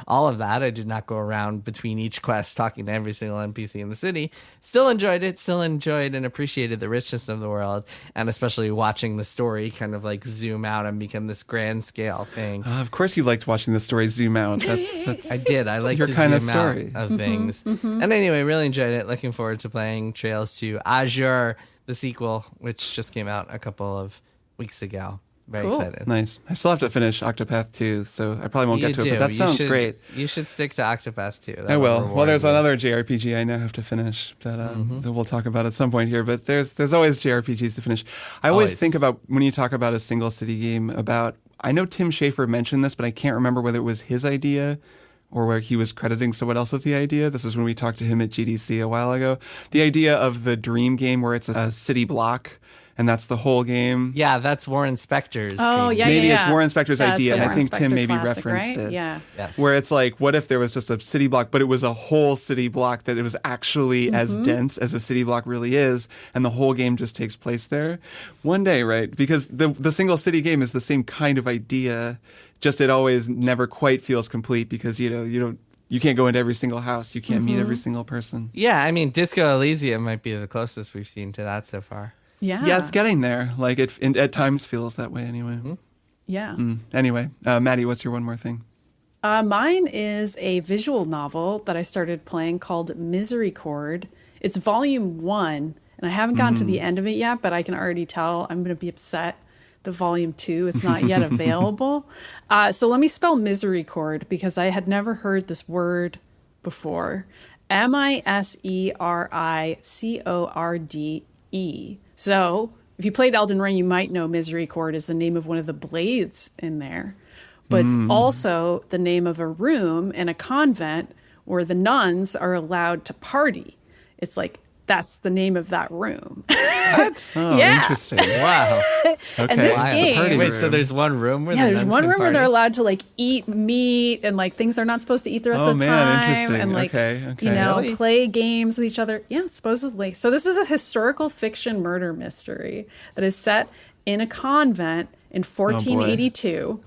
all of that. I did not go around between each quest talking to every single NPC in the city. Still enjoyed and appreciated the richness of the world, and especially watching the story kind of like zoom out and become this grand scale thing. Of course you liked watching the story zoom out. That's I did. I like your to kind zoom of story out of things. And anyway, really enjoyed it. Looking forward to playing Trails to Azure, the sequel, which just came out a couple of weeks ago. Very excited. Nice. I still have to finish Octopath 2, so I probably won't get to it, but that You sounds should- great. You should stick to Octopath 2. I will. Well, there's another JRPG I now have to finish that we'll talk about at some point here, but there's always JRPGs to finish. I always think about, when you talk about a single city game, I know Tim Schafer mentioned this, but I can't remember whether it was his idea or where he was crediting someone else with the idea. This is when we talked to him at GDC a while ago. The idea of the dream game where it's a city block, and that's the whole game. Yeah, that's Warren Spector's. Oh, game. yeah, Maybe yeah. it's Warren Spector's That's idea, a and I Warren think Tim Spector maybe classic, referenced right? it. Yeah. Yes. Where it's like, what if there was just a city block, but it was a whole city block that it was actually as dense as a city block really is, and the whole game just takes place there? One day, right? Because the single city game is the same kind of idea, just it always never quite feels complete because, you can't go into every single house. You can't meet every single person. Yeah, I mean, Disco Elysium might be the closest we've seen to that so far. Yeah. Yeah, it's getting there. Like it at times feels that way anyway. Yeah. Anyway, Maddie, what's your one more thing? Mine is a visual novel that I started playing called Misericorde. It's volume 1, and I haven't gotten to the end of it yet, but I can already tell I'm going to be upset. The volume 2 is not yet available. So let me spell Misericorde, because I had never heard this word before. Misericorde. So if you played Elden Ring, you might know Misericorde is the name of one of the blades in there. But it's also the name of a room in a convent where the nuns are allowed to party. It's like, that's the name of that room. What? Oh, Yeah. interesting. Wow. And this Wow, the game, party Wait, room. so there's one room where there's nuns one can room where party? they're allowed to like eat meat and like things they're not supposed to eat the rest of the time. Interesting. And like, Okay. Really? play games with each other. Yeah, supposedly. So this is a historical fiction murder mystery that is set in a convent in 1482.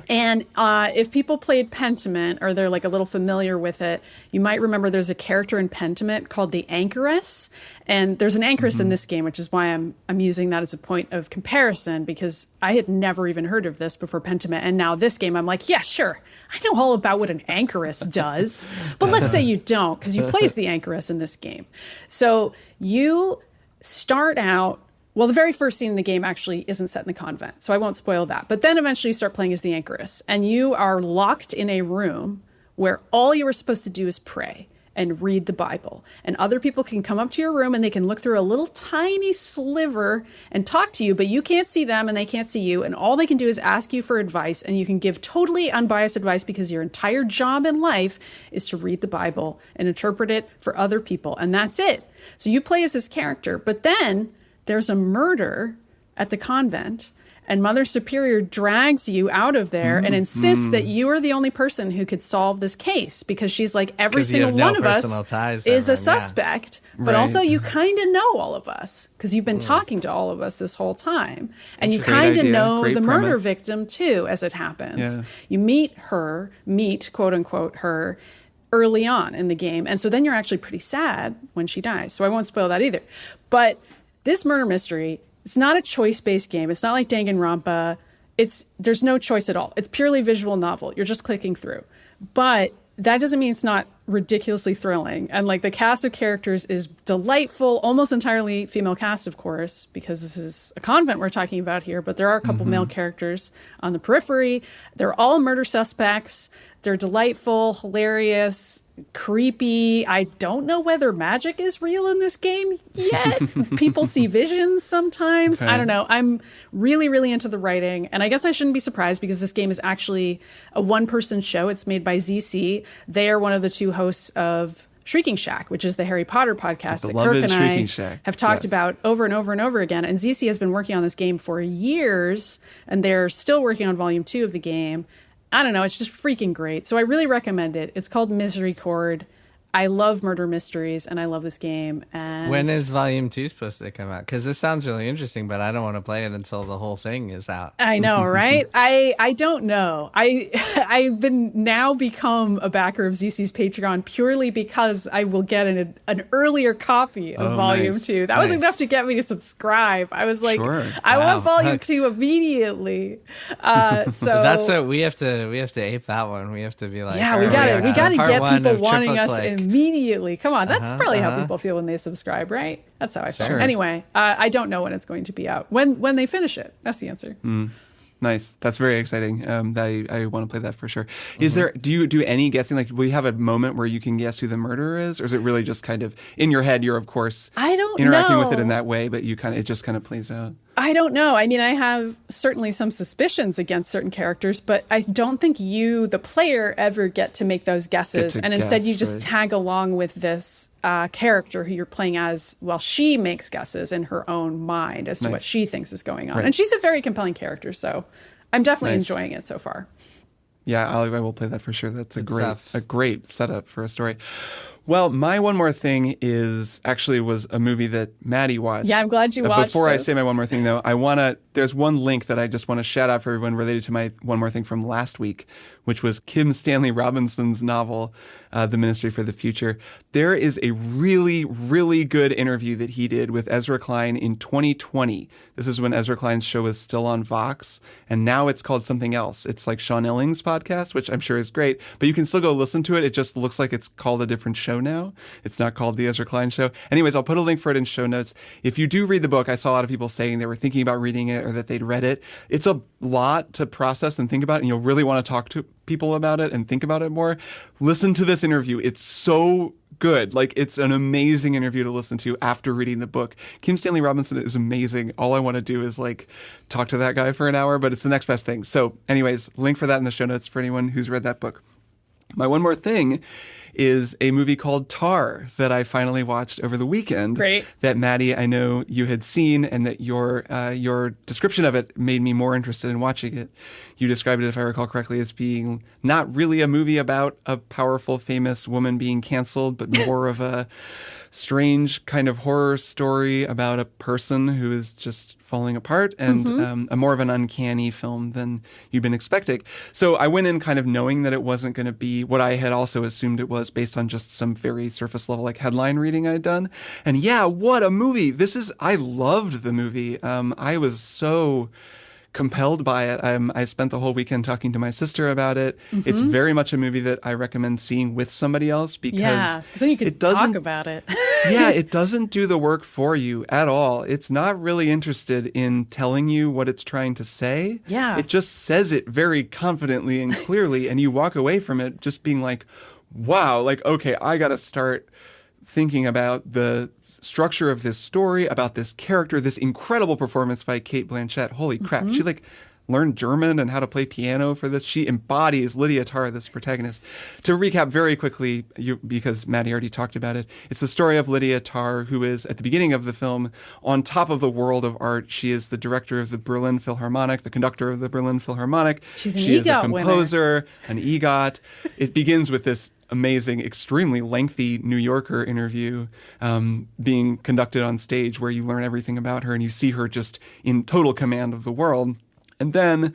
And if people played Pentiment, or they're like a little familiar with it, you might remember there's a character in Pentiment called the Anchoress. And there's an Anchoress in this game, which is why I'm using that as a point of comparison, because I had never even heard of this before Pentiment. And now this game, I'm like, yeah, sure. I know all about what an Anchoress does. But let's say you don't, because you play as the Anchoress in this game. So you start out. Well, the very first scene in the game actually isn't set in the convent, so I won't spoil that. But then eventually you start playing as the Anchoress, and you are locked in a room where all you were supposed to do is pray and read the Bible. And other people can come up to your room and they can look through a little tiny sliver and talk to you, but you can't see them and they can't see you. And all they can do is ask you for advice, and you can give totally unbiased advice because your entire job in life is to read the Bible and interpret it for other people. And that's it. So you play as this character, but then there's a murder at the convent, and Mother Superior drags you out of there and insists that you are the only person who could solve this case, because she's like, every 'Cause you single have no one of us personal ties is to a everyone, yeah. suspect, but Right. also you kind of know all of us because you've been talking to all of us this whole time, and you Great kind of idea. know Great the murder premise. victim too as it happens. Yeah. You meet quote unquote her, early on in the game, and so then you're actually pretty sad when she dies. So I won't spoil that either. But this murder mystery It's not a choice-based game. It's not like Danganronpa. There's no choice at all. It's purely visual novel. You're just clicking through. But that doesn't mean it's not ridiculously thrilling. And like the cast of characters is delightful, almost entirely female cast, of course, because this is a convent we're talking about here. But there are a couple male characters on the periphery. They're all murder suspects. They're delightful, hilarious, creepy. I don't know whether magic is real in this game yet. People see visions sometimes. Okay. I don't know. I'm really, really into the writing. And I guess I shouldn't be surprised because this game is actually a one-person show. It's made by ZC. They are one of the two hosts of Shrieking Shack, which is the Harry Potter podcast that Kirk and I have talked about over and over and over again. And ZC has been working on this game for years, and they're still working on volume 2 of the game. I don't know. It's just freaking great. So I really recommend it. It's called Misericorde. I love murder mysteries, and I love this game. And When is Volume 2 supposed to come out? Because this sounds really interesting, but I don't want to play it until the whole thing is out. I know, right? I don't know. I've been now become a backer of ZC's Patreon purely because I will get an earlier copy of Volume 2. That was enough to get me to subscribe. I was like, I want Volume 2 immediately. So that's what we have to ape that one. We have to be like, yeah, we got to part get one people of wanting Triple us Click. immediately. Come on, that's probably how people feel when they subscribe, right? That's how I feel. Sure. Anyway, I don't know when it's going to be out. When they finish it, that's the answer. Nice. That's very exciting. I want to play that for sure. Is there, do you do any guessing? Like, will you have a moment where you can guess who the murderer is? Or is it really just kind of in your head? You're, of course, I don't interacting know. with it in that way, but it just kind of plays out. I don't know. I mean, I have certainly some suspicions against certain characters, but I don't think you, the player, ever get to make those guesses. And instead you just tag along with this character who you're playing as while she makes guesses in her own mind as to what she thinks is going on. Right. And she's a very compelling character, so I'm definitely enjoying it so far. Yeah, I will play that for sure. That's a stuff. great setup for a story. Well, my one more thing was a movie that Maddy watched. Yeah, I'm glad you watched Before I this. say my one more thing, though, there's one link that I just want to shout out for everyone related to my one more thing from last week, which was Kim Stanley Robinson's novel, The Ministry for the Future. There is a really, really good interview that he did with Ezra Klein in 2020. This is when Ezra Klein's show was still on Vox, and now it's called something else. It's like Sean Elling's podcast, which I'm sure is great, but you can still go listen to it. It just looks like it's called a different show now. It's not called The Ezra Klein Show. Anyways, I'll put a link for it in show notes. If you do read the book, I saw a lot of people saying they were thinking about reading it or that they'd read it. It's a lot to process and think about, and you'll really want to talk to people about it and think about it more. Listen to this interview. It's so good. Like, it's an amazing interview to listen to after reading the book. Kim Stanley Robinson is amazing. All I want to do is like talk to that guy for an hour, but it's the next best thing. So anyways, link for that in the show notes for anyone who's read that book. My one more thing is a movie called Tar that I finally watched over the weekend. Great. That Maddy, I know you had seen, and that your description of it made me more interested in watching it. You described it, if I recall correctly, as being not really a movie about a powerful, famous woman being canceled, but more of a strange kind of horror story about a person who is just falling apart, and a more of an uncanny film than you'd been expecting. So I went in kind of knowing that it wasn't going to be what I had also assumed it was, based on just some very surface level like headline reading I'd done. And yeah, what a movie. I loved the movie. I was so compelled by it. I spent the whole weekend talking to my sister about it. It's very much a movie that I recommend seeing with somebody else, because then you can talk about it. yeah, it doesn't do the work for you at all. It's not really interested in telling you what it's trying to say. Yeah. It just says it very confidently and clearly, and you walk away from it just being like, wow, like, okay, I got to start thinking about the structure of this story, about this character, this incredible performance by Cate Blanchett. Holy crap. She learned German and how to play piano for this. She embodies Lydia Tarr, this protagonist. To recap very quickly, because Maddy already talked about it, it's the story of Lydia Tarr, who is, at the beginning of the film, on top of the world of art. She is the director of the Berlin Philharmonic, the conductor of the Berlin Philharmonic. She's an She is a EGOT winner. composer, an EGOT. It begins with this amazing, extremely lengthy New Yorker interview being conducted on stage, where you learn everything about her and you see her just in total command of the world. And then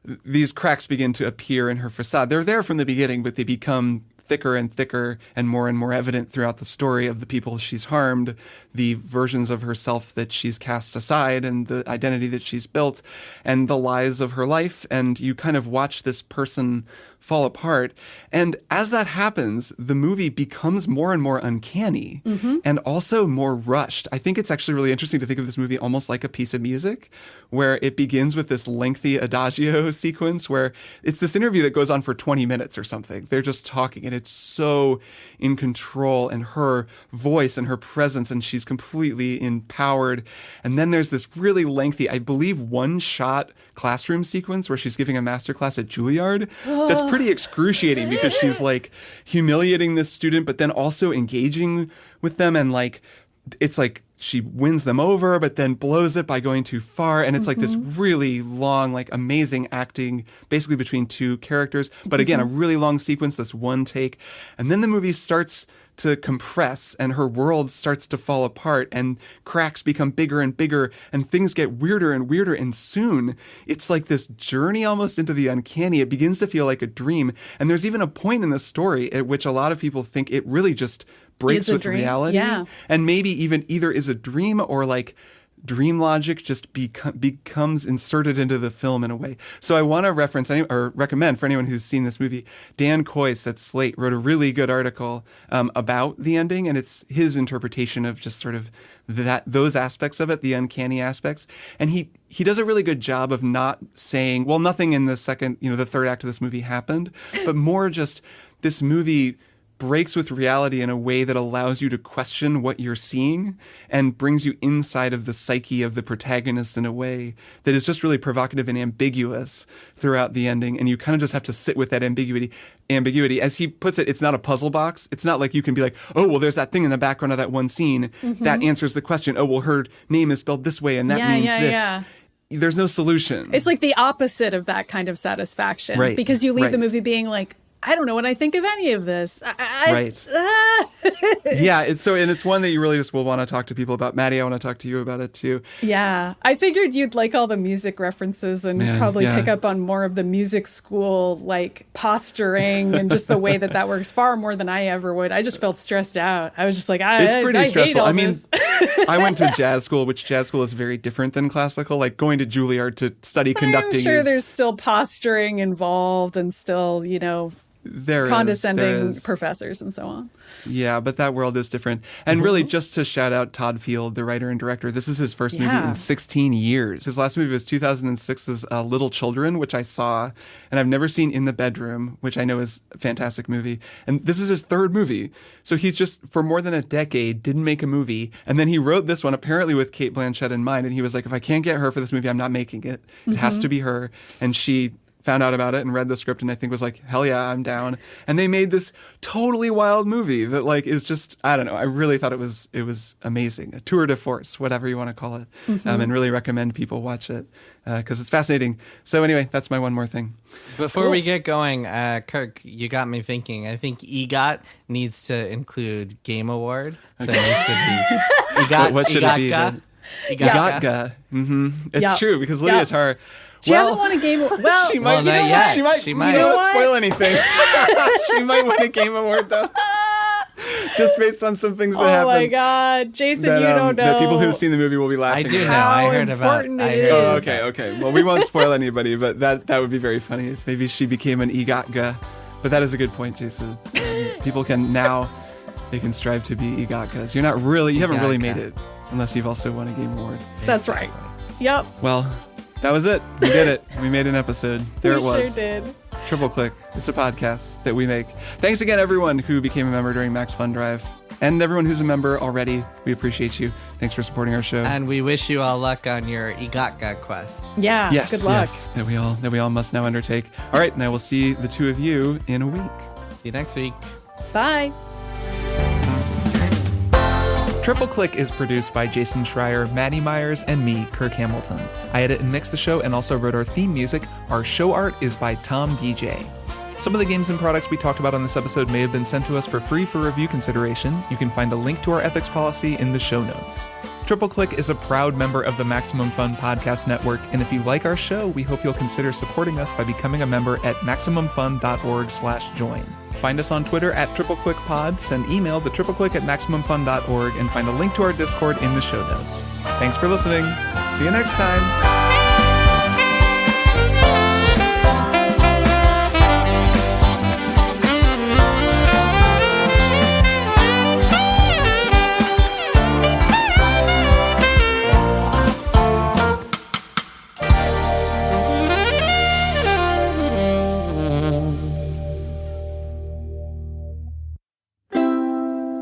these cracks begin to appear in her facade. They're there from the beginning, but they become thicker and thicker and more evident throughout the story of the people she's harmed, the versions of herself that she's cast aside and the identity that she's built and the lies of her life. And you kind of watch this person fall apart. And as that happens, the movie becomes more and more uncanny and also more rushed. I think it's actually really interesting to think of this movie almost like a piece of music, where it begins with this lengthy adagio sequence where it's this interview that goes on for 20 minutes or something. They're just talking and it's so in control, and her voice and her presence, and she's completely empowered. And then there's this really lengthy, I believe, one-shot classroom sequence where she's giving a masterclass at Juilliard. That's pretty excruciating because she's like humiliating this student, but then also engaging with them, and like it's like she wins them over, but then blows it by going too far. And it's like this really long, like amazing acting basically between two characters. But again, a really long sequence, this one take. And then the movie starts to compress and her world starts to fall apart and cracks become bigger and bigger and things get weirder and weirder. And soon it's like this journey almost into the uncanny. It begins to feel like a dream. And there's even a point in the story at which a lot of people think it really just breaks with reality, and maybe even either is a dream or like dream logic just becomes inserted into the film in a way. So I want to reference or recommend for anyone who's seen this movie, Dan Kois at Slate wrote a really good article about the ending, and it's his interpretation of just sort of those aspects of it, the uncanny aspects. And he does a really good job of not saying, well, nothing in the third act of this movie happened, but more just this movie breaks with reality in a way that allows you to question what you're seeing and brings you inside of the psyche of the protagonist in a way that is just really provocative and ambiguous throughout the ending. And you kind of just have to sit with that ambiguity. As he puts it, it's not a puzzle box. It's not like you can be like, oh, well, there's that thing in the background of that one scene that answers the question. Oh, well, her name is spelled this way and that means this. Yeah. There's no solution. It's like the opposite of that kind of satisfaction. Right. Because you leave the movie being like, I don't know what I think of any of this. Right. Yeah. It's one that you really just will want to talk to people about. Maddie, I want to talk to you about it too. Yeah. I figured you'd like all the music references and probably pick up on more of the music school, like posturing and just the way that works far more than I ever would. I just felt stressed out. I was just like, it's pretty stressful. I mean, I went to jazz school, which jazz school is very different than classical. Like going to Juilliard to study conducting. I'm sure there's still posturing involved and still, condescending professors and so on. Yeah, but that world is different. And really, just to shout out Todd Field, the writer and director, this is his first movie in 16 years. His last movie was 2006's Little Children, which I saw, and I've never seen In the Bedroom, which I know is a fantastic movie. And this is his third movie. So he's just, for more than a decade, didn't make a movie. And then he wrote this one, apparently with Cate Blanchett in mind. And he was like, if I can't get her for this movie, I'm not making it. It has to be her. And she found out about it and read the script and I think was like, hell yeah, I'm down. And they made this totally wild movie that like is just, I don't know. I really thought it was amazing. A tour de force, whatever you want to call it. And really recommend people watch it because it's fascinating. So anyway, that's my one more thing. Before we get going, Kirk, you got me thinking. I think EGOT needs to include Game Award. So it could be EGOT. What should it be? EGOTGA. It's true because Lydia Tarr. She hasn't won a Game Award. Well, she might. She might. You don't want to spoil anything. She might win a Game Award though. Just based on some things that happen. Oh my God, Jason, you don't know. That people who've seen the movie will be laughing. I do know. I heard about it. Oh, okay. Well, we won't spoil anybody, but that would be very funny if maybe she became an EGOTGA. But that is a good point, Jason. People can now, they can strive to be EGOTGAs. You haven't really made it unless you've also won a Game Award. That's right. Yep. Well, that was it. We did it. We made an episode. There it was. We sure did. Triple Click. It's a podcast that we make. Thanks again, everyone who became a member during Max Fun Drive. And everyone who's a member already. We appreciate you. Thanks for supporting our show. And we wish you all luck on your EGOTGA quest. Yeah, good luck. Yes, that we all must now undertake. All right, and I will see the two of you in a week. See you next week. Bye. Triple Click is produced by Jason Schreier, Maddie Myers, and me, Kirk Hamilton. I edit and mix the show and also wrote our theme music. Our show art is by Tom DJ. Some of the games and products we talked about on this episode may have been sent to us for free for review consideration. You can find a link to our ethics policy in the show notes. Triple Click is a proud member of the Maximum Fun Podcast Network, and if you like our show, we hope you'll consider supporting us by becoming a member at MaximumFun.org/join. Find us on Twitter at TripleClickPod, send email to tripleclick@MaximumFun.org, and find a link to our Discord in the show notes. Thanks for listening. See you next time.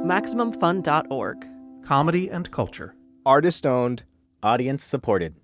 MaximumFun.org. Comedy and culture. Artist owned. Audience supported.